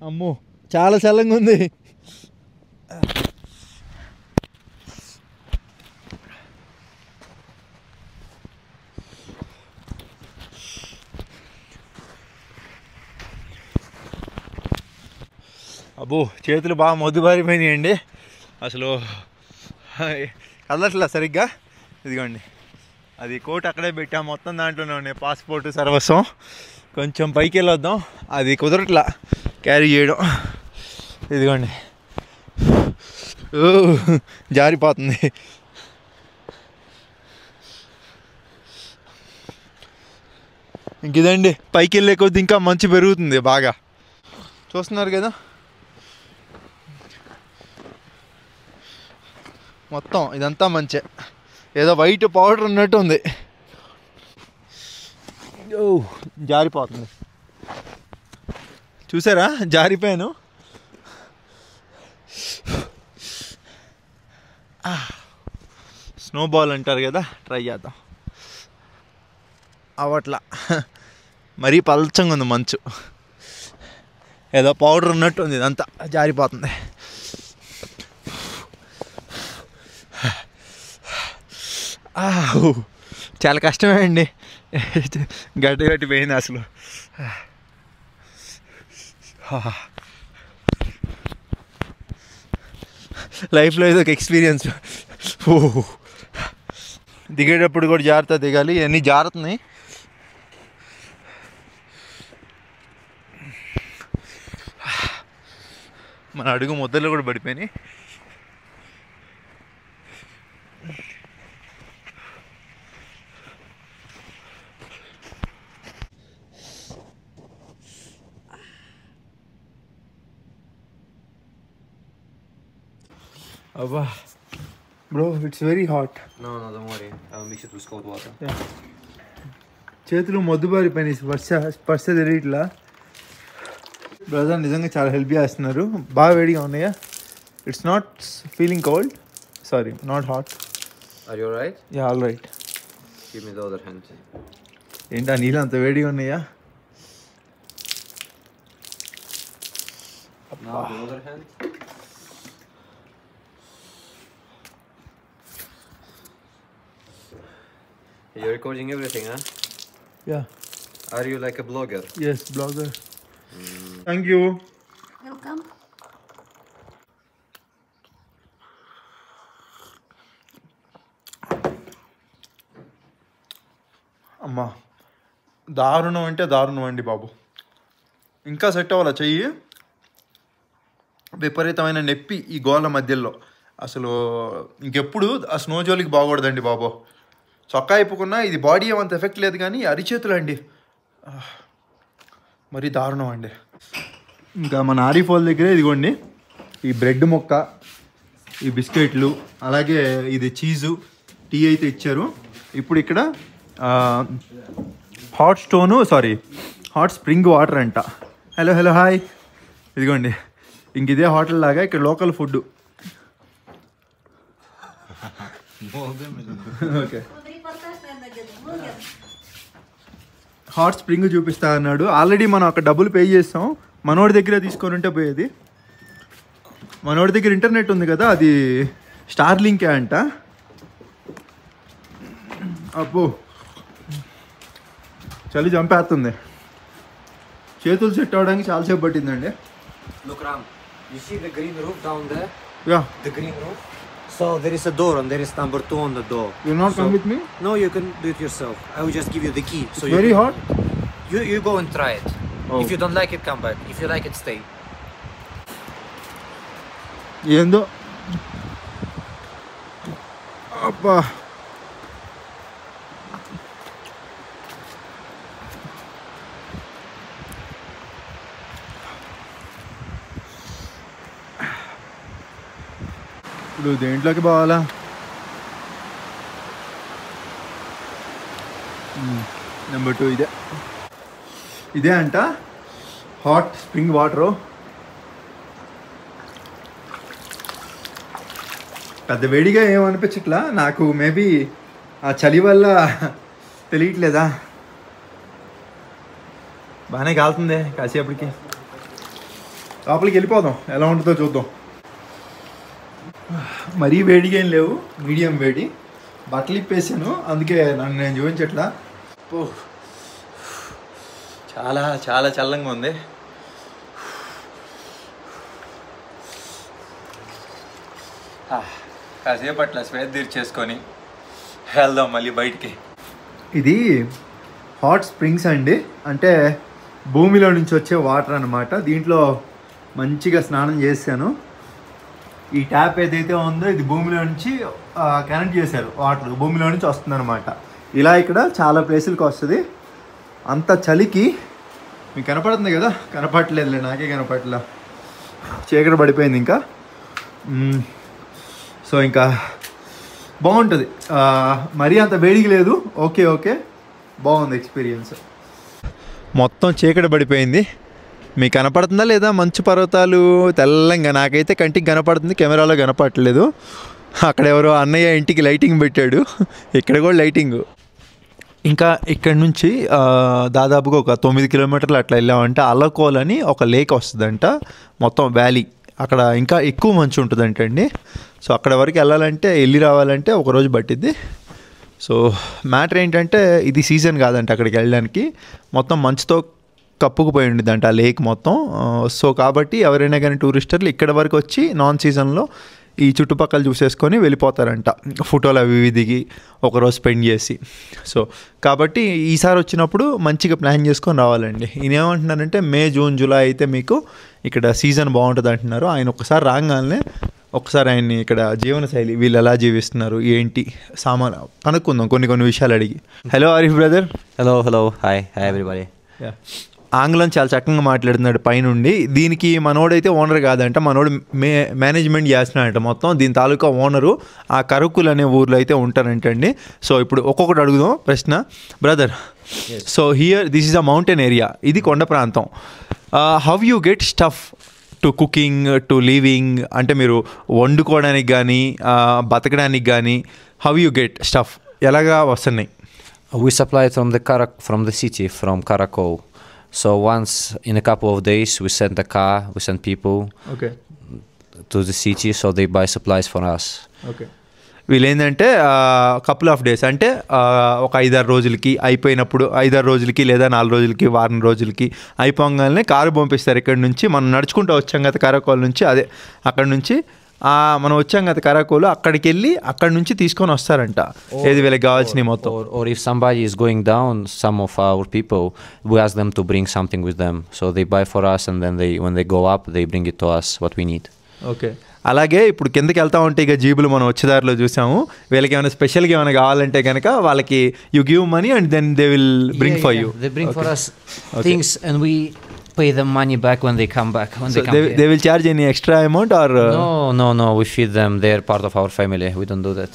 అమ్మో చాలా చల్లంగా ఉంది. అబ్బో చేతులు బాగా మొద్దుబారిపోయినాయండి. అసలు కదలట్లా సరిగ్గా. ఇదిగోండి అది కోట్ అక్కడే పెట్టా, మొత్తం దాంట్లోనే ఉన్నాయి పాస్పోర్ట్ సర్వస్వం. కొంచెం పైకి వెళ్ళొద్దాం, అది కుదరట్లా క్యారీ చేయడం. ఇదిగోండి జారిపోతుంది. ఇంక ఇదండి పైకి వెళ్ళే కొద్ది ఇంకా మంచు పెరుగుతుంది బాగా. చూస్తున్నారు కదా మొత్తం ఇదంతా మంచే, ఏదో వైట్ పౌడర్ ఉన్నట్టు ఉంది. జారిపోతుంది చూసారా, జారిపోయాను. స్నో బాల్ అంటారు కదా, ట్రై చేద్దాం. అవట్లా మరీ పల్చంగా ఉంది మంచు, ఏదో పౌడర్ ఉన్నట్టు ఉంది, ఇదంతా జారిపోతుంది. చాలా కష్టమే అండి, గట్టి గట్టి పోయింది అసలు. లైఫ్లో ఏదో ఒక ఎక్స్పీరియన్స్. దిగేటప్పుడు కూడా జాగ్రత్త దిగాలి, ఇవన్నీ జారుతున్నాయి. మన అడుగు ముద్దలు కూడా పడిపోయినాయి. అబ్బా bro it's very hot. No, don't worry. I'll mix it with cold water. చేతులు మొద్దుబారిపోయినాయి, స్పర్శ తెలియట్లా. బ్రదర్ నిజంగా చాలా హెల్ప్ చేస్తున్నారు. బాగా వేడిగా ఉన్నాయా? It's not feeling cold, sorry not hot. Are you alright? Yeah all right. Give me the other hand. ఏంటా నీళ్ళు అంత వేడిగా ఉన్నాయా? Now the other hand. You're recording everything, huh? Yeah Are you like a blogger? Yes blogger. Thank you. Welcome. అమ్మా దారుణం అంటే దారుణం అండి బాబు. ఇంకా సెట్ అవ్వాలా చెయ్యి, విపరీతమైన నొప్పి ఈ గోళ్ళ మధ్యలో. అసలు ఇంకెప్పుడు ఆ స్నో జోలికి బాగూడదండి బాబు. చొక్కా అయిపోకున్నా ఇది బాడీ ఏమంత ఎఫెక్ట్ లేదు, కానీ అరిచేతులు అండి మరీ దారుణం అండి. ఇంకా మన ఆరిఫోల్ దగ్గరే ఇదిగోండి ఈ బ్రెడ్ ముక్క, ఈ బిస్కెట్లు, అలాగే ఇది చీజు, టీ అయితే ఇచ్చారు. ఇప్పుడు ఇక్కడ హాట్ స్ప్రింగ్ వాటర్ అంట. Hello hello hi. ఇదిగోండి ఇంక ఇదే హోటల్ లాగా ఇక్కడ local food. Okay hot spring చూపిస్తా అన్నాడు. ఆల్రెడీ మనం అక్కడ డబ్బులు పే చేస్తాం, మనోడి దగ్గర తీసుకొని ఉంటే పోయేది. మనోడి దగ్గర ఇంటర్నెట్ ఉంది కదా, అది స్టార్లింకే అంట. అబ్బో చలి చంపేస్తుంది. చేతులు సెట్ అవడానికి చాలాసేపు పట్టిందండి. Look Ram, you see the green roof down there? Yeah The green roof? So there is a door and there is number 2 on the door. You not come with me? No, you can do it yourself. I will just give you the key. So very hot. you go and try it. Oh. If you don't like it, come back. If you like it, stay. ఏందో అబ్బా. ఇప్పుడు దేంట్లోకి పోవాలా? Number 2 ఇదే అంట hot spring water. పెద్ద వేడిగా ఏమనిపించట్లా నాకు, maybe ఆ చలి వల్ల తెలియట్లేదా. బాగానే కాలుతుంది కాసేపటికి. లోపలికి వెళ్ళిపోదాం, ఎలా ఉంటుందో చూద్దాం. మరీ వేడిగా ఏం లేవు, మీడియం వేడి. బట్టలు ఇప్పేసాను, అందుకే నన్ను నేను చూపించట్లా. చాలా చాలా చల్లంగా ఉంది. కాసేపు అట్లా స్వేద తీర్చేసుకొని వెళ్దాం మళ్ళీ బయటికి. ఇది హాట్ స్ప్రింగ్స్ అండి, అంటే భూమిలో నుంచి వచ్చే వాటర్ అన్నమాట. దీంట్లో మంచిగా స్నానం చేశాను. ఈ ట్యాప్ ఏదైతే ఉందో ఇది భూమిలో నుంచి కనెక్ట్ చేశారు, వాటర్ భూమిలో నుంచి వస్తుందన్నమాట. ఇలా ఇక్కడ చాలా ప్లేసులకి వస్తుంది. అంత చలికి మీకు కనపడుతుంది కదా, కనపడలేదులే, నాకే కనపడలే, చీకటి పడిపోయింది ఇంకా. సో ఇంకా బాగుంటుంది, మరీ అంత వేడికి లేదు. ఓకే బాగుంది ఎక్స్పీరియన్స్. మొత్తం చీకటి పడిపోయింది. మీకు కనపడుతుందా లేదా మంచు పర్వతాలు తెల్లంగా? నాకైతే కంటికి కనపడుతుంది, కెమెరాలో కనపడట్లేదు. అక్కడ ఎవరో అన్నయ్య ఇంటికి లైటింగ్ పెట్టాడు, ఇక్కడ కూడా లైటింగ్. ఇంకా ఇక్కడ నుంచి దాదాపుగా ఒక 9 కిలోమీటర్లు అట్లా వెళ్ళామంటే అలకోల్ అని ఒక లేక్ వస్తుందంట, మొత్తం వ్యాలీ. అక్కడ ఇంకా ఎక్కువ మంచు ఉంటుందంటండి. సో అక్కడ వరకు వెళ్ళాలంటే, వెళ్ళి రావాలంటే ఒకరోజు పట్టిద్ది. సో మ్యాటర్ ఏంటంటే ఇది సీజన్ కాదంట అక్కడికి వెళ్ళడానికి, మొత్తం మంచుతో కప్పుకుపోయి ఉండిద్దంట ఆ లేక్ మొత్తం. సో కాబట్టి ఎవరైనా కానీ టూరిస్టర్లు ఇక్కడ వరకు వచ్చి నాన్ సీజన్లో ఈ చుట్టుపక్కల చూసేసుకొని వెళ్ళిపోతారంట, ఫోటోలు అవి దిగి ఒకరోజు స్పెండ్ చేసి. సో కాబట్టి ఈసారి వచ్చినప్పుడు మంచిగా ప్లాన్ చేసుకొని రావాలండి. ఈయన ఏమంటున్నారంటే మే, జూన్, జూలై అయితే మీకు ఇక్కడ సీజన్ బాగుంటుంది అంటున్నారు. ఆయన ఒకసారి రాగానే ఒకసారి ఆయన్ని ఇక్కడ జీవనశైలి వీళ్ళు ఎలా జీవిస్తున్నారు ఏంటి సామాన్ కనుక్కుందాం, కొన్ని విషయాలు అడిగి. Hello Arif brother. Hello hi everybody. ఆంగ్లం చాలా చక్కగా మాట్లాడుతున్నాడు పైనుండి. దీనికి మనోడైతే ఓనర్ కాదంట, మనోడు మేనేజ్మెంట్ చేస్తున్నాడంట మొత్తం. దీని తాలూకా ఓనరు ఆ కరకుల్ అనే ఊర్లో అయితే ఉంటారంటండి. సో ఇప్పుడు ఒక్కొక్కటి అడుగుదాం ప్రశ్న. Brother, so here this is a mountain area, ఇది కొండ ప్రాంతం. How you get stuff to cooking to living, అంటే మీరు వండుకోవడానికి కానీ బతకడానికి కానీ హౌ యూ గెట్ స్టఫ్, ఎలాగా వస్తున్నాయి? We supply it from the city, from Karakol. So once in a couple of days we send a car, we send people to the city, so they buy supplies for us. వీళ్ళు ఏంటంటే couple of days అంటే ఒక 5-6 రోజులకి అయిపోయినప్పుడు, 5-6 రోజులకి లేదా 4 రోజులకి, వారం రోజులకి అయిపోగానే కారు పంపిస్తారు ఇక్కడ నుంచి. మనం నడుచుకుంటూ వచ్చాం కదా కరాకోల్ నుంచి, అదే అక్కడ నుంచి మనం వచ్చాం కదా కరాకోలు, అక్కడికి వెళ్ళి అక్కడి నుంచి తీసుకొని వస్తారంట ఏది వీళ్ళకి కావాల్సినవి మొత్తం. Or if somebody is going down, some of our people, we ask them to bring something with them, so they buy for us, and then when they go up they bring it to us what we need. Okay. అలాగే ఇప్పుడు కిందకి వెళ్తా ఉంటే ఇక జీబులు మనం వచ్చేదారిలో చూసాము. వీళ్ళకి ఏమైనా స్పెషల్గా ఏమైనా కావాలంటే కనుక వాళ్ళకి you give money and then they will bring for you. They bring for us things and we pay them money back when they come back. They will charge any extra amount or no, we feed them, they are part of our family, we don't do that.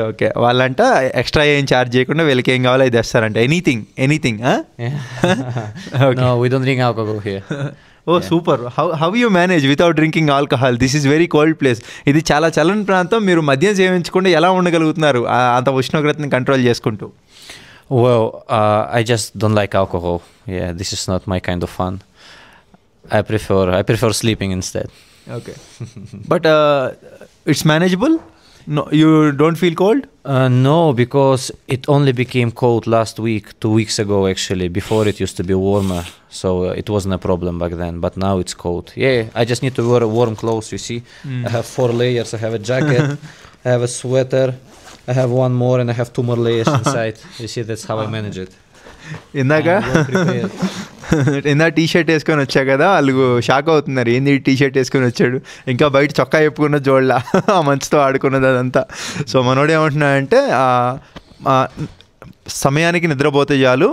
Okay వాళ్ళంట extra ఏం charge చేయకుండా వీళ్ళకి ఏం కావాలో అది తెస్తారంట. Anything No, we don't drink alcohol here. Oh super. How you manage without drinking alcohol? This is very cold place. ఇది చాలా చల్లని ప్రాంతం, మీరు మద్యం సేవించకుండా ఎలా ఉండగలుగుతున్నారు అంత ఉష్ణోగ్రతని కంట్రోల్ చేసుకుంటూ? Well, I just don't like alcohol. Yeah, this is not my kind of fun. I prefer sleeping instead. Okay. But it's manageable? No, you don't feel cold? No, because it only became cold last week, 2 weeks ago actually. Before it used to be warmer, so it wasn't a problem back then, but now it's cold. Yeah, I just need to wear warm clothes, you see. I have 4 layers. I have a jacket, I have a sweater, I have one more, and I have 2 more layers inside. You see, that's how I manage it. ఇందాక T shirt వేసుకొని వచ్చా కదా, వాళ్ళు shock అవుతున్నారు, ఏంది T shirt వేసుకొని వచ్చాడు, ఇంకా బయట చొక్కా చెప్పుకున్న జోళ్ళ ఆ మంచుతో ఆడుకున్నది అదంతా. సో మనోడు ఏమంటున్నాడంటే సమయానికి నిద్రపోతే చాలు,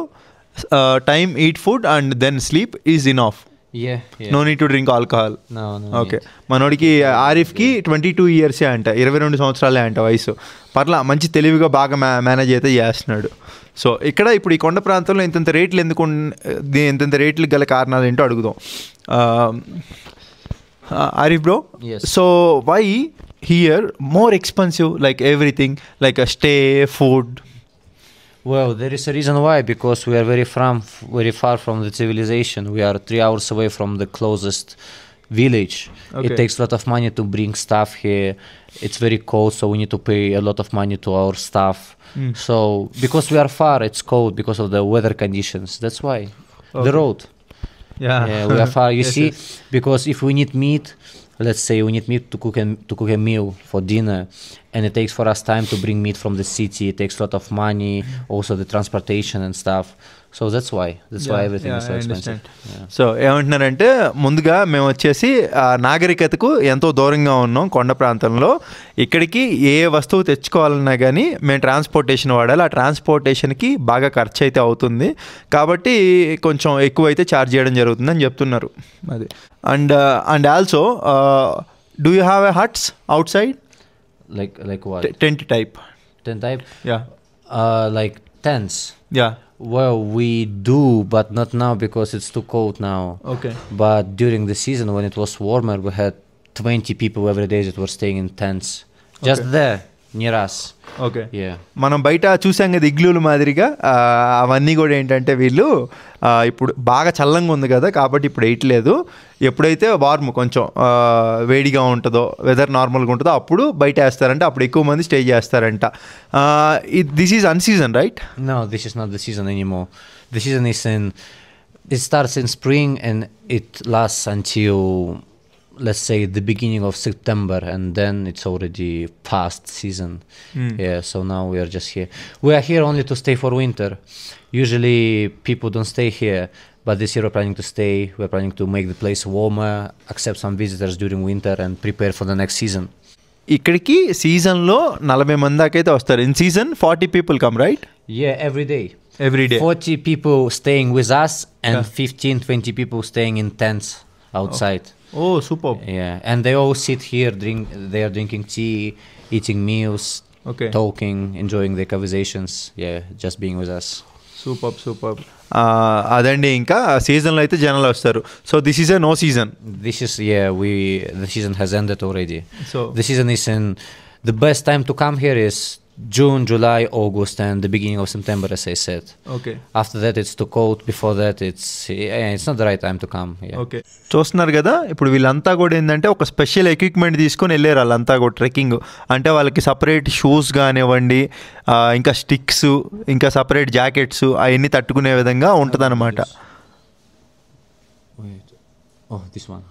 time eat food and then sleep is enough. Yeah, yeah. No need to drink alcohol. No, no. Okay, మనోడికి ఆరిఫ్కి 22 ఇయర్సే అంట, 22 సంవత్సరాలే అంట వయసు. పర్లా మంచి తెలివిగా బాగా మేనేజ్ అయితే చేస్తున్నాడు. సో ఇక్కడ ఇప్పుడు ఈ కొండ ప్రాంతంలో ఇంతంత రేట్లు ఎందుకు ఇంతంత రేట్లు గల కారణాలు ఏంటో అడుగుదాం. Arif bro, Yes. So why here more expensive like everything like stay, food? Well, there is a reason why, because we are very far from the civilization. We are 3 hours away from the closest village. Okay. It takes a lot of money to bring stuff here. It's very cold, so we need to pay a lot of money to our staff. So because we are far, it's cold because of the weather conditions. That's why. The road. Yeah, we are far. You see, because if we need meat, let's say we need meat to cook a meal for dinner, and it takes for us time to bring meat from the city. It takes a lot of money, also the transportation and stuff. So that's why everything is so expensive. Yeah. So ఏమంటున్నారంటే, ముందుగా మేము వచ్చేసి నాగరికతకు ఎంతో దూరంగా ఉన్నాం కొండ ప్రాంతంలో. ఇక్కడికి ఏ వస్తువు తెచ్చుకోవాలన్నా కానీ మేము ట్రాన్స్పోర్టేషన్ వాడాలి. ఆ ట్రాన్స్పోర్టేషన్కి బాగా ఖర్చు అయితే అవుతుంది, కాబట్టి కొంచెం ఎక్కువ అయితే ఛార్జ్ చేయడం జరుగుతుంది అని చెప్తున్నారు. అది and also do you have a huts outside? Like what? Tent type? Tent type? Yeah. Like tents. Yeah. Well, we do, but not now because it's too cold now. Okay. But during the season when it was warmer, we had 20 people every day that were staying in tents. Just there, near us. Okay. Yeah. మనం బయట చూసాం కదా ఇగ్లూలు మాదిరిగా, అవన్నీ కూడా ఏంటంటే వీళ్ళు ఇప్పుడు బాగా చల్లంగా ఉంది కదా కాబట్టి ఇప్పుడు వేయట్లేదు. ఎప్పుడైతే వార్మ్ కొంచెం వేడిగా ఉంటుందో, వెదర్ నార్మల్గా ఉంటుందో అప్పుడు బయట వేస్తారంట. అప్పుడు ఎక్కువ మంది స్టే చేస్తారంట. This is unseason, right? No, this is not the season anymore. The season it starts in spring and it lasts until, let's say, the beginning of September, and then it's already past season. Yeah, so now we are just here. We are here only to stay for winter. Usually people don't stay here, but this year we're planning to stay. We're planning to make the place warmer, accept some visitors during winter, and prepare for the next season. ఇక్కడికి సీజన్లో 40 మంది దాకా అయితే వస్తారు. In season 40 people come, right? Yeah, every day. Every day 40 people staying with us and 15-20 people staying in tents outside. Oh super. Yeah, and they all sit here, they are drinking tea, eating meals, okay. talking, enjoying their conversations. Yeah, just being with us. Super. అదండి, ఇంకా సీజన్లో అయితే జనాలు వస్తారు. So this is a no season. This is, the season has ended already. So The season is the best time to come here is June, July, August, and the beginning of September, as I said. Okay. After that, it's too cold. Before that, it's not the right time to come. Yeah. Okay, చూస్తున్నారు కదా, ఇప్పుడు వీళ్ళంతా కూడా ఏంటంటే ఒక special equipment తీసుకొని వెళ్ళారు. వాళ్ళంతా కూడా ట్రెక్కింగ్ అంటే వాళ్ళకి సపరేట్ షూస్ కానివ్వండి, ఇంకా స్టిక్స్, ఇంకా సపరేట్ జాకెట్స్, అవన్నీ తట్టుకునే విధంగా ఉంటుందన్నమాట. Wait. Oh, this one.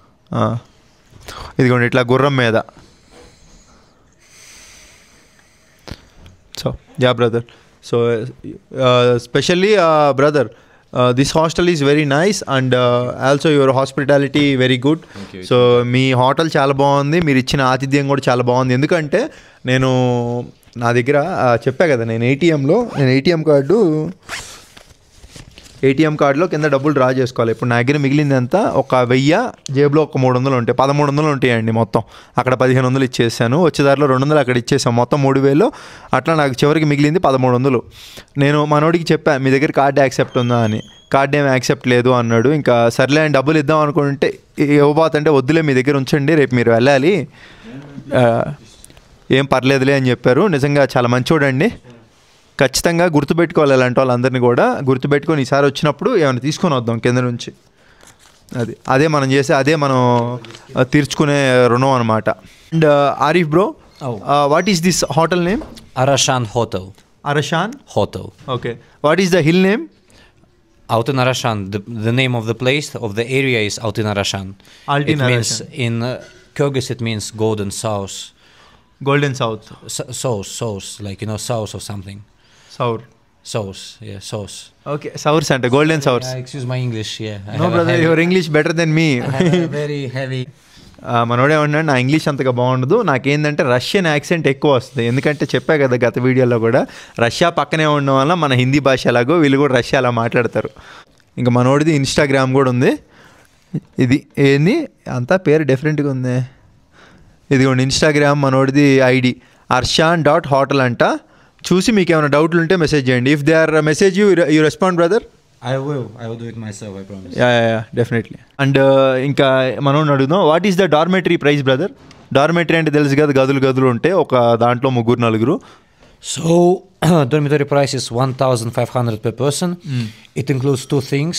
ఇదిగోండి ఇట్లా గుర్రం మీద. So yeah brother, so specially brother, this hostel is very nice and also your hospitality very good. So me hotel చాలా బాగుంది, మీరు ఇచ్చిన ఆతిథ్యం కూడా చాలా బాగుంది. ఎందుకంటే నేను నా దగ్గర చెప్పా కదా, నేను ఏటీఎం కార్డులో కింద డబ్బులు డ్రా చేసుకోవాలి. ఇప్పుడు నా దగ్గర మిగిలింది ఎంత, ఒక 1000, జేబులో ఒక 300 ఉంటాయి, 1300 ఉంటాయండి మొత్తం. అక్కడ 1500 ఇచ్చేసాను, వచ్చేదారిలో 200 అక్కడ ఇచ్చేసాను, మొత్తం 3000. అట్లా నాకు చివరికి మిగిలింది 1100. నేను మనోడికి చెప్పాను, మీ దగ్గర కార్డు యాక్సెప్ట్ ఉందా అని. కార్డు ఏమి యాక్సెప్ట్ లేదు అన్నాడు. ఇంకా సర్లే అని డబ్బులు ఇద్దాం అనుకుంటే ఇవ్వబోతుంటే వద్దులే, మీ దగ్గర ఉంచండి, రేపు మీరు వెళ్ళాలి, ఏం పర్లేదులే అని చెప్పారు. నిజంగా చాలా మంచోడండి. ఖచ్చితంగా గుర్తుపెట్టుకోవాలి, అలాంటి వాళ్ళందరినీ కూడా గుర్తుపెట్టుకొని ఈసారి వచ్చినప్పుడు ఏమైనా తీసుకొని వద్దాం కింద నుంచి. అదే మనం చేసే, అదే మనం తీర్చుకునే రుణం అనమాట. And Arif bro, what is this hotel name? Arashan Hotel. Arashan Hotel. Okay. What is the hill name? Altin Arashan. The name of the place, of the area is Altin Arashan. Altin It means Arashan. in Kyrgyz it means golden sauce. Golden south. Sauce, like sauce or something. Sour. Sauce, yeah, sauce. Okay, సౌర్స్ అంటే golden సౌర్స్. Yeah, excuse my English, yeah. No brother, your English better than me. Very heavy. మనోడే ఉన్నాడు, నా English అంతగా బాగుండదు. నాకేంటంటే Russian accent ఎక్కువ వస్తుంది. ఎందుకంటే చెప్పా కదా గత వీడియోలో కూడా, రష్యా పక్కనే ఉండడం వల్ల మన హిందీ భాష ఎలాగో వీళ్ళు కూడా రష్యా అలా మాట్లాడతారు. ఇంకా మనోడిది ఇన్స్టాగ్రామ్ కూడా ఉంది. ఇది ఏంది అంతా పేరు డిఫరెంట్గా ఉంది. ఇదిగోండి ఇన్స్టాగ్రామ్ మనోడిది ఐడి arshan.hotel అంట. చూసి మీకు ఏమైనా డౌట్లు ఉంటే మెసేజ్ చేయండి. If they or message you respond brother. I will do it myself, I promise. Yeah definitely. And ఇంకా మనం అడుగుదాం, what is the dormitory price brother? Dormitory అంటే తెలుసు కదా, గదులు ఉంటే ఒక దాంట్లో 3-4. So, dormitory price is 1,500 per person. It includes 2 things,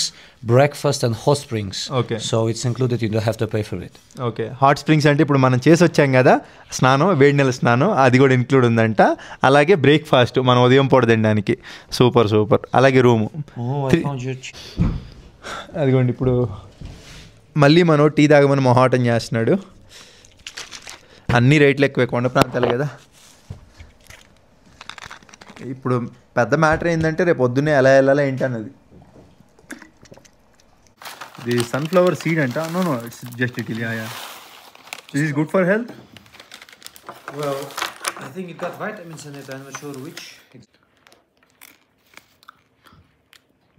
breakfast and hot springs. Okay. So it's included, you don't have to pay for it. Okay. Hot springs అంటే ఇప్పుడు మనం చేసి వచ్చాం కదా స్నానం, వేడి నీళ్ళ స్నానం, అది కూడా ఇంక్లూడ్ ఉందంట. అలాగే బ్రేక్ఫాస్ట్ మనం ఉదయం పూట తినడానికి సూపర్. అలాగే రూము. అదిగోండి ఇప్పుడు మళ్ళీ మనం టీ తాగమని మొహాటం చేస్తున్నాడు. అన్ని రేట్లు ఎక్కువ కొండ ప్రాంతాలు కదా. ఇప్పుడు పెద్ద మ్యాటర్ ఏంటంటే రేపు పొద్దున్నే ఎలా వెళ్ళాలా ఏంటి అన్నది. ఇది సన్ఫ్లవర్ సీడ్ అంట. No it's just it. This is good for health. Well, I think it got vitamins in it, I'm not sure which.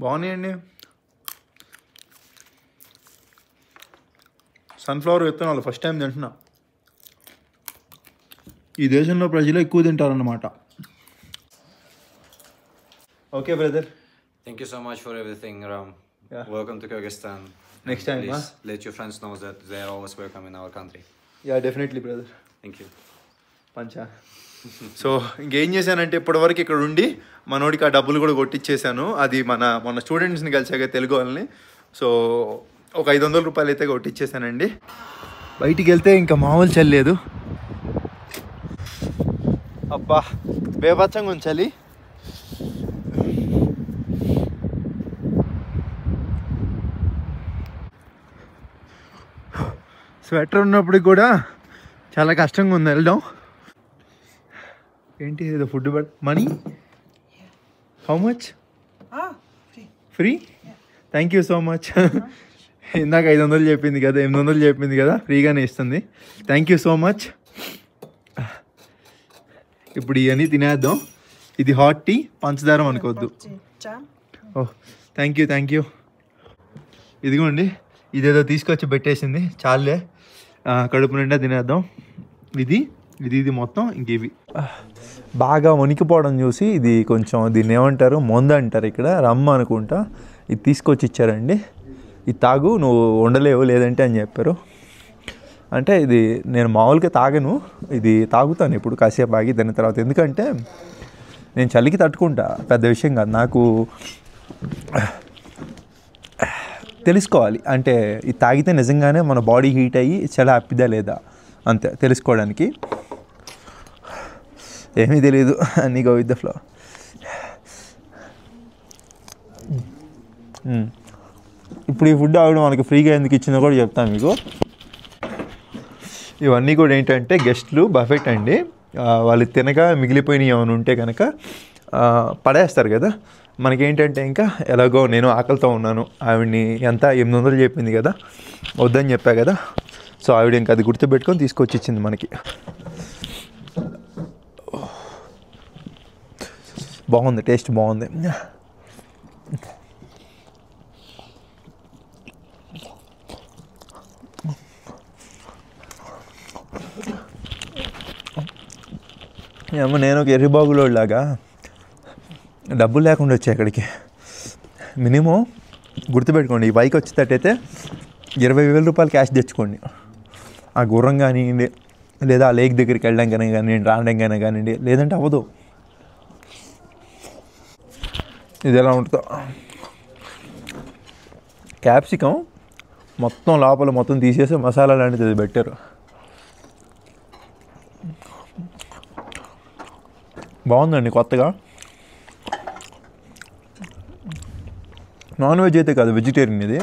బాగున్నాయండి. సన్ఫ్లవర్ విత్తనాలు ఫస్ట్ టైం తింటున్నా. ఈ దేశంలో ప్రజలు ఎక్కువ తింటారన్నమాట. Okay brother. Thank you so much for everything, Ram. Yeah. Welcome to Kyrgyzstan. Next time, Please let your friends know that they are always welcome in our country. Yeah definitely brother. Thank you. పంచా. సో ఇంకేం చేశానంటే ఇప్పటివరకు ఇక్కడ ఉండి మనోడికి ఆ డబ్బులు కూడా కొట్టించేశాను. అది మన స్టూడెంట్స్ని కలిసాక తెలుగు వాళ్ళని. సో ఒక 500 రూపాయలు అయితే కొట్టించేసానండి. బయటికి వెళ్తే ఇంకా మామూలు చల్లేదు. అబ్బా బేబచ్చంగా ఉంచాలి. స్వెటర్ ఉన్నప్పటికి కూడా చాలా కష్టంగా ఉంది వెళ్ళడం. ఏంటి ఏదో food money how much? Free? Thank you so much. ఇందాక 500 చెప్పింది కదా, 800 చెప్పింది కదా, ఫ్రీగానే ఇస్తుంది. Thank you so much. ఇప్పుడు ఇవన్నీ తినేద్దాం. ఇది హాట్ టీ, పంచదారం అనుకోవద్దు. ఓహ్ థ్యాంక్ యూ. ఇదిగోండి ఇదేదో తీసుకొచ్చి పెట్టేసింది. చాలే కడుపు నిండా తినేద్దాం. ఇది మొత్తం ఇంక ఇవి బాగా వణికిపోవడం చూసి ఇది కొంచెం దీన్ని ఏమంటారు, మందు అంటారు ఇక్కడ, రమ్మ అనుకుంటా. ఇది తీసుకొచ్చి ఇచ్చారండి. ఇది తాగు, నువ్వు ఉండలేవు లేదంటే అని చెప్పారు. అంటే ఇది నేను మామూలుగా తాగను, ఇది తాగుతాను ఇప్పుడు కాసేపు ఆగి దాని తర్వాత. ఎందుకంటే నేను చలికి తట్టుకుంటా, పెద్ద విషయం కాదు. నాకు తెలుసుకోవాలి అంటే ఇది తాగితే నిజంగానే మన బాడీ హీట్ అయ్యి చాలా హ్యాపీదా లేదా అంతే తెలుసుకోవడానికి. ఏమీ తెలియదు, అన్నీ గో విత్ ద ఫ్లో. ఇప్పుడు ఈ ఫుడ్ ఆవిడ మనకి ఫ్రీగా ఎందుకు ఇచ్చిందో కూడా చెప్తాను మీకు. ఇవన్నీ కూడా ఏంటంటే గెస్ట్లు బఫెట్ అండి. వాళ్ళు తినగా మిగిలిపోయినవి ఏమైనా ఉంటే కనుక పడేస్తారు కదా. మనకేంటంటే ఇంకా ఎలాగో నేను ఆకలితో ఉన్నాను, ఆవిడ్ని ఎంత 800 చెప్పింది కదా, వద్దని చెప్పా కదా. సో ఆవిడ ఇంకా అది గుర్తుపెట్టుకొని తీసుకొచ్చి ఇచ్చింది మనకి. బాగుంది, టేస్ట్ బాగుంది. ఏమో నేను ఒక ఎర్రిబాగులోలాగా డబ్బులు లేకుండా వచ్చాయి ఇక్కడికి. మినిమం గుర్తుపెట్టుకోండి, ఈ బైక్ వచ్చేటట్టయితే 20,000 రూపాయలు క్యాష్ తెచ్చుకోండి. ఆ గుర్రం కానివ్వండి, లేదా ఆ లేక్ దగ్గరికి వెళ్ళడానికైనా కానివ్వండి, రావడానికైనా కానివ్వండి, లేదంటే అవ్వదు. ఇది ఎలా ఉంటుందో, క్యాప్సికం మొత్తం లోపల మొత్తం తీసేసి మసాలా లాంటిది పెట్టారు. బాగుందండి కొత్తగా. నాన్ వెజ్ అయితే కాదు, వెజిటేరియన్ ఇది.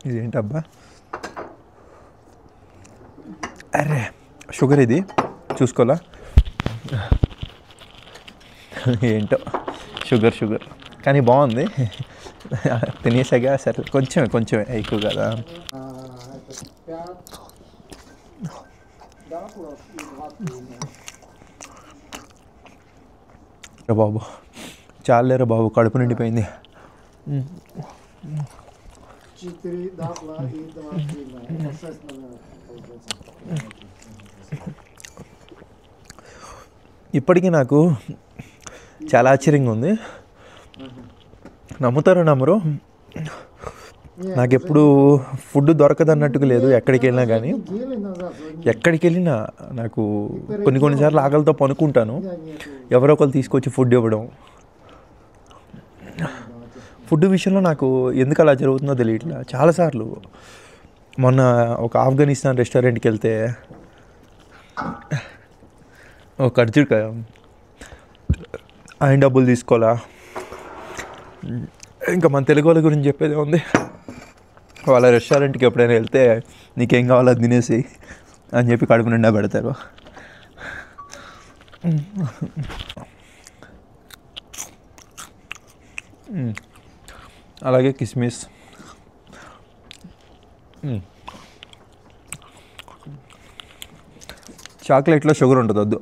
ఇదేంటబ్బా, అరే షుగర్ ఇది చూసుకోవాలా. ఏంటో షుగర్ కానీ బాగుంది. తినేసాగా సరే, కొంచెం ఎక్కువ కదా. బాబు చాలేరా బాబు, కడుపు నిండిపోయింది. 4 дабла и 2 фила. Это 6, наверное, получается. ఇప్పటికీ నాకు చాలా ఆశ్చర్యంగా ఉంది. నమ్ముతారో నమ్మరు, నాకు ఎప్పుడు ఫుడ్ దొరకదు అన్నట్టుగా లేదు. ఎక్కడికి వెళ్ళినా కానీ, ఎక్కడికి వెళ్ళినా నాకు కొన్నిసార్లు ఆకలితో పనుకుంటాను, ఎవరో ఒకరు తీసుకొచ్చి ఫుడ్ ఇవ్వడం. ఫుడ్ విషయంలో నాకు ఎందుకు అలా జరుగుతుందో తెలియట్లా. చాలాసార్లు మొన్న ఒక ఆఫ్ఘనిస్తాన్ రెస్టారెంట్కి వెళ్తే ఒక ఖర్చుకాయ ఆయన డబ్బులు తీసుకోవాలా. ఇంకా మన తెలుగు వాళ్ళ గురించి చెప్పేది ఉంది. వాళ్ళ రెస్టారెంట్కి ఎప్పుడైనా వెళ్తే నీకేం కావాలో అది తినేసి అని చెప్పి కడుపు నిండా పెడతారు. అలాగే కిస్మిస్, చాక్లెట్లో షుగర్ ఉంటుంది, వద్దు.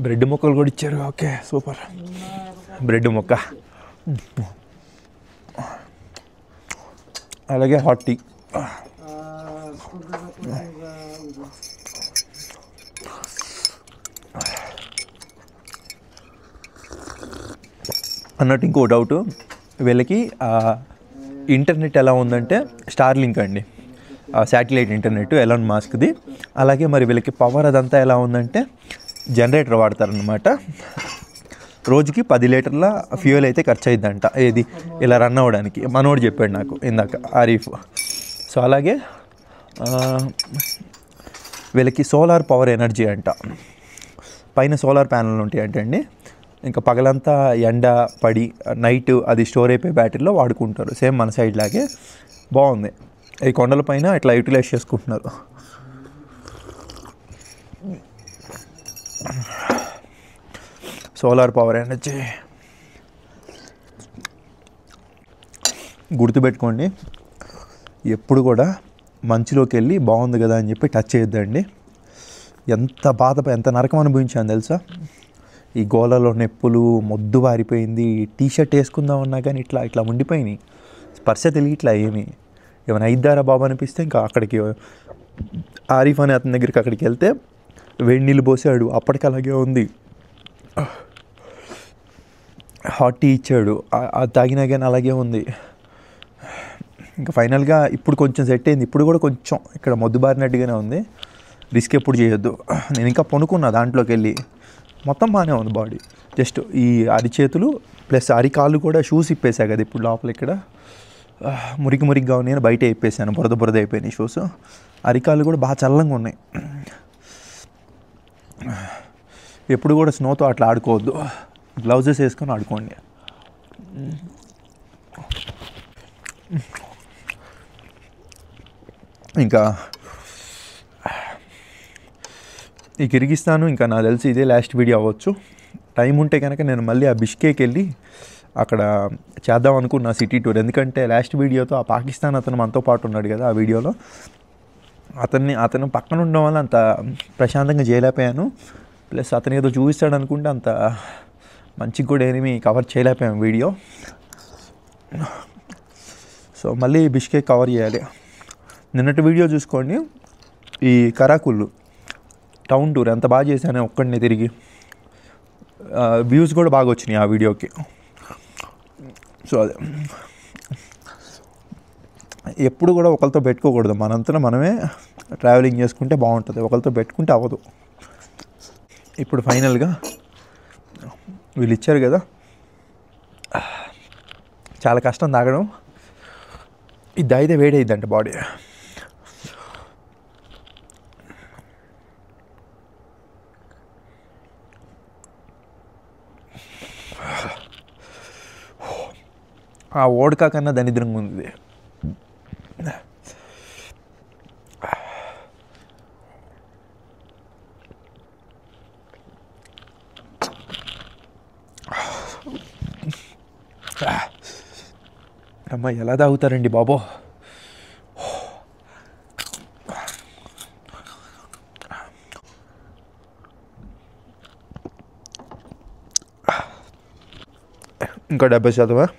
బ్రెడ్ ముక్కలు కూడా ఇచ్చారు. Okay, super. బ్రెడ్ ముక్క, అలాగే హాట్ టీ. అన్నట్టు ఇంకో డౌట్, వీళ్ళకి ఇంటర్నెట్ ఎలా ఉందంటే స్టార్లింక్ అండి, శాటిలైట్ ఇంటర్నెట్ ఎలాన్ మాస్క్ది. అలాగే మరి వీళ్ళకి పవర్ అదంతా ఎలా ఉందంటే జనరేటర్ వాడతారనమాట. రోజుకి 10 లీటర్ల ఫ్యూయల్ అయితే ఖర్చు అయిద్దంట, ఏది ఇలా రన్ అవ్వడానికి. మనోడు చెప్పాడు నాకు ఇందాక, ఆరిఫ్. సో అలాగే వీళ్ళకి సోలార్ పవర్ ఎనర్జీ అంట. పైన సోలార్ ప్యానెల్ ఉంటాయి అంటండి. ఇంకా పగలంతా ఎండ పడి నైట్ అది స్టోర్ అయిపోయి బ్యాటరీలో వాడుకుంటారు. సేమ్ మన సైడ్ లాగే బాగుంది. ఈ కొండల పైన ఇట్లా యూటిలైజ్ చేసుకుంటున్నారు. సోలార్ పవర్ ఎనర్జీ గుర్తుపెట్టుకోండి. ఎప్పుడు కూడా మంచులోకి వెళ్ళి బాగుంది కదా అని చెప్పి టచ్ చేయొద్దండి. ఎంత ఎంత నరకం అనుభవించాను తెలుసా. ఈ గోలలో నొప్పులు, మొద్దు వారిపోయింది. టీషర్ట్ వేసుకుందామన్నా కానీ ఇట్లా ఉండిపోయినాయి. స్పర్శ తెలియట్లా ఏమి. ఏమైనా అయిద్దారా బాబు అనిపిస్తే ఇంకా అక్కడికి ఆరిఫ్ అనే అతని దగ్గరికి అక్కడికి వెళ్తే వేడి నీళ్ళు పోసాడు, అప్పటికి అలాగే ఉంది. హాట్ టీ ఇచ్చాడు, అది తాగినా కానీ అలాగే ఉంది. ఇంకా ఫైనల్గా ఇప్పుడు కొంచెం సెట్ అయింది. ఇప్పుడు కూడా కొంచెం ఇక్కడ మొద్దుబారినట్టుగానే ఉంది. రిస్క్ ఎప్పుడు చేయొద్దు. నేను ఇంకా పనుకున్నా దాంట్లోకి వెళ్ళి, మొత్తం బాగానే ఉంది బాడీ. జస్ట్ ఈ అరిచేతులు ప్లస్ అరికాళ్ళు కూడా షూస్ ఇప్పేసా కదా ఇప్పుడు లోపల. ఇక్కడ మురికిగా ఉన్నాయి, బయట ఇప్పేసాను, బురద అయిపోయినాయి షూస్. అరికాళ్ళు కూడా బాగా చల్లంగా ఉన్నాయి. ఎప్పుడు కూడా స్నోతో అట్లా ఆడుకోవద్దు, గ్లౌజెస్ వేసుకొని ఆడుకోండి. ఇంకా ఈ కిర్గిస్తాను ఇంకా నాకు తెలిసి ఇదే లాస్ట్ వీడియో అవ్వచ్చు. టైం ఉంటే కనుక నేను మళ్ళీ ఆ బిష్కేక్ వెళ్ళి అక్కడ చేద్దాం అనుకున్నా సిటీ టూర్. ఎందుకంటే లాస్ట్ వీడియోతో ఆ పాకిస్తాన్ అతను మనతో పాటు ఉన్నాడు కదా, ఆ వీడియోలో అతను పక్కన ఉండడం వల్ల అంత ప్రశాంతంగా చేయలేకపోయాను. ప్లస్ అతను ఏదో చూపిస్తాడు అనుకుంటే అంత మంచిగా కూడా ఏమీ కవర్ చేయలేకపోయాను వీడియో. సో మళ్ళీ బిష్కేక్ కవర్ చేయాలి. నిన్నటి వీడియో చూసుకోండి, ఈ కరాకుళ్ళు టౌన్ టూర్ ఎంత బాగా చేశాను ఒక్కడిని తిరిగి. వ్యూస్ కూడా బాగా వచ్చినాయి ఆ వీడియోకి. సో అదే ఎప్పుడు కూడా ఒకరితో పెట్టుకోకూడదు, మనంతా మనమే ట్రావెలింగ్ చేసుకుంటే బాగుంటుంది, ఒకరితో పెట్టుకుంటే అవ్వదు. ఇప్పుడు ఫైనల్గా వీళ్ళు ఇచ్చారు కదా, చాలా కష్టం తాగడం. ఇది అయితే వేడైద్దంట బాడీ. ఆ ఓడకా కన్నా దరిద్రంగా ఉంది. అమ్మ ఎలా తాగుతారండి బాబో. ఇంకా 70%.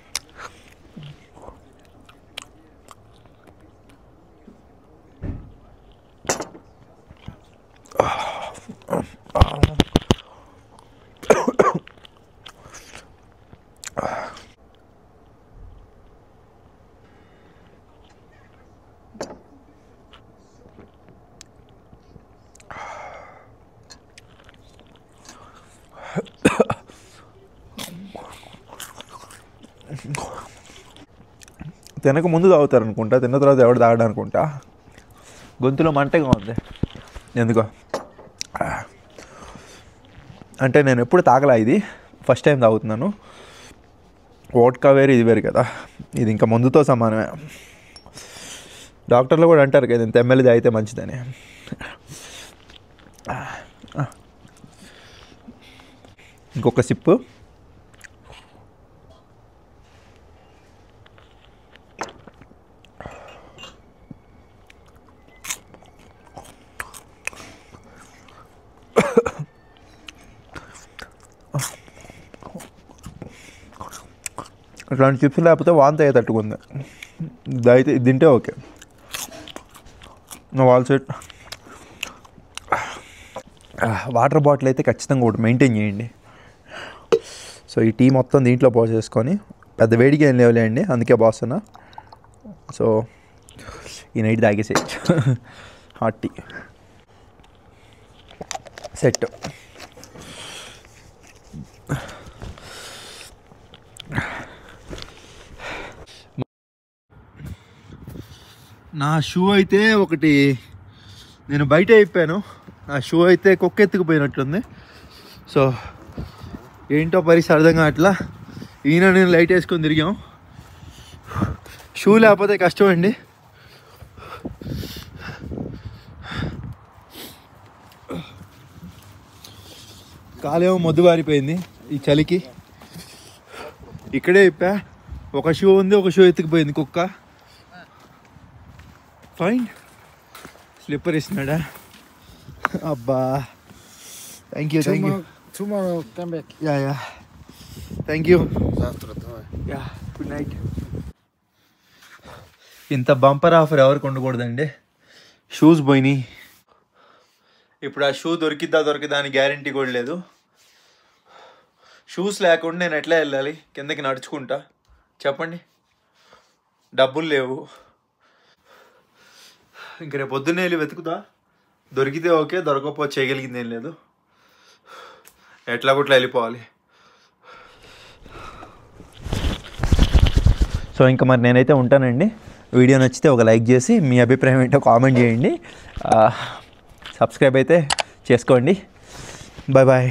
తినక ముందు తాగుతారు అనుకుంటా, తిన్న తర్వాత ఎవడు తాగడం అనుకుంటా. గొంతులో మంటగా ఉంది ఎందుకో. అంటే నేను ఎప్పుడు తాగలా, ఇది ఫస్ట్ టైం తాగుతున్నాను. వోడ్కా వేరు ఇది వేరు కదా, ఇది ఇంకా మందుతో సమానమే. డాక్టర్లు కూడా అంటారు కదా ఇంత ఎంఎల్ తాగితే మంచిదని. ఇంకొక సిప్పు. ఇట్లాంటి చిప్స్ లేకపోతే వాంతి అయ్యే తట్టుకుంది. ఇది తింటే okay. Wall set water bottle అయితే ఖచ్చితంగా ఒకటి మెయింటైన్ చేయండి. సో ఈ టీ మొత్తం దీంట్లో పోసేసుకొని, పెద్ద వేడిగా ఏం లేవులేండి అందుకే పోస్తున్నా. సో ఈ నైట్ తాగేసేయచ్చు హాట్ టీ సెట్. నా షూ అయితే ఒకటి నేను బయట అయిపోయాను. నా షూ అయితే కుక్కెత్తుకుపోయినట్టుంది. సో ఏంటో పరిస్థితి అర్థం కావట్లా. ఈయన నేను లైట్ వేసుకొని తిరిగాం. షూ లేకపోతే కష్టం అండి. కాలేమో మొద్దు బారిపోయింది ఈ చలికి. ఇక్కడే ఇప్పా, ఒక షూ ఉంది, ఒక షూ ఎత్తుకుపోయింది కుక్క. ఫైన్. స్లిప్పర్ ఇస్తున్నాడా? అబ్బా thank you. Tomorrow come back. Yeah thank you. Завтра давай. Yeah good night. ఇంత బంపర్ ఆఫర్ ఎవరికి ఉండకూడదండి. షూస్ పోయినాయి. ఇప్పుడు ఆ షూ దొరికిద్దా అని గ్యారంటీ కూడా లేదు. షూస్ లేకుండా నేను ఎట్లా వెళ్ళాలి కిందకి నడుచుకుంటా చెప్పండి? డబ్బులు లేవు. ఇంక రేపు పొద్దున్నే వెళ్ళి వెతుకుతా. దొరికితే ఓకే, దొరకకపోతే చేయగలిగింది ఏం లేదు. ఎట్లా కొట్లా వెళ్ళిపోవాలి. సో ఇంకా మరి నేనైతే ఉంటానండి. వీడియో నచ్చితే ఒక లైక్ చేసి మీ అభిప్రాయం ఏంటో కామెంట్ చేయండి. సబ్స్క్రైబ్ అయితే చేసుకోండి. Bye bye.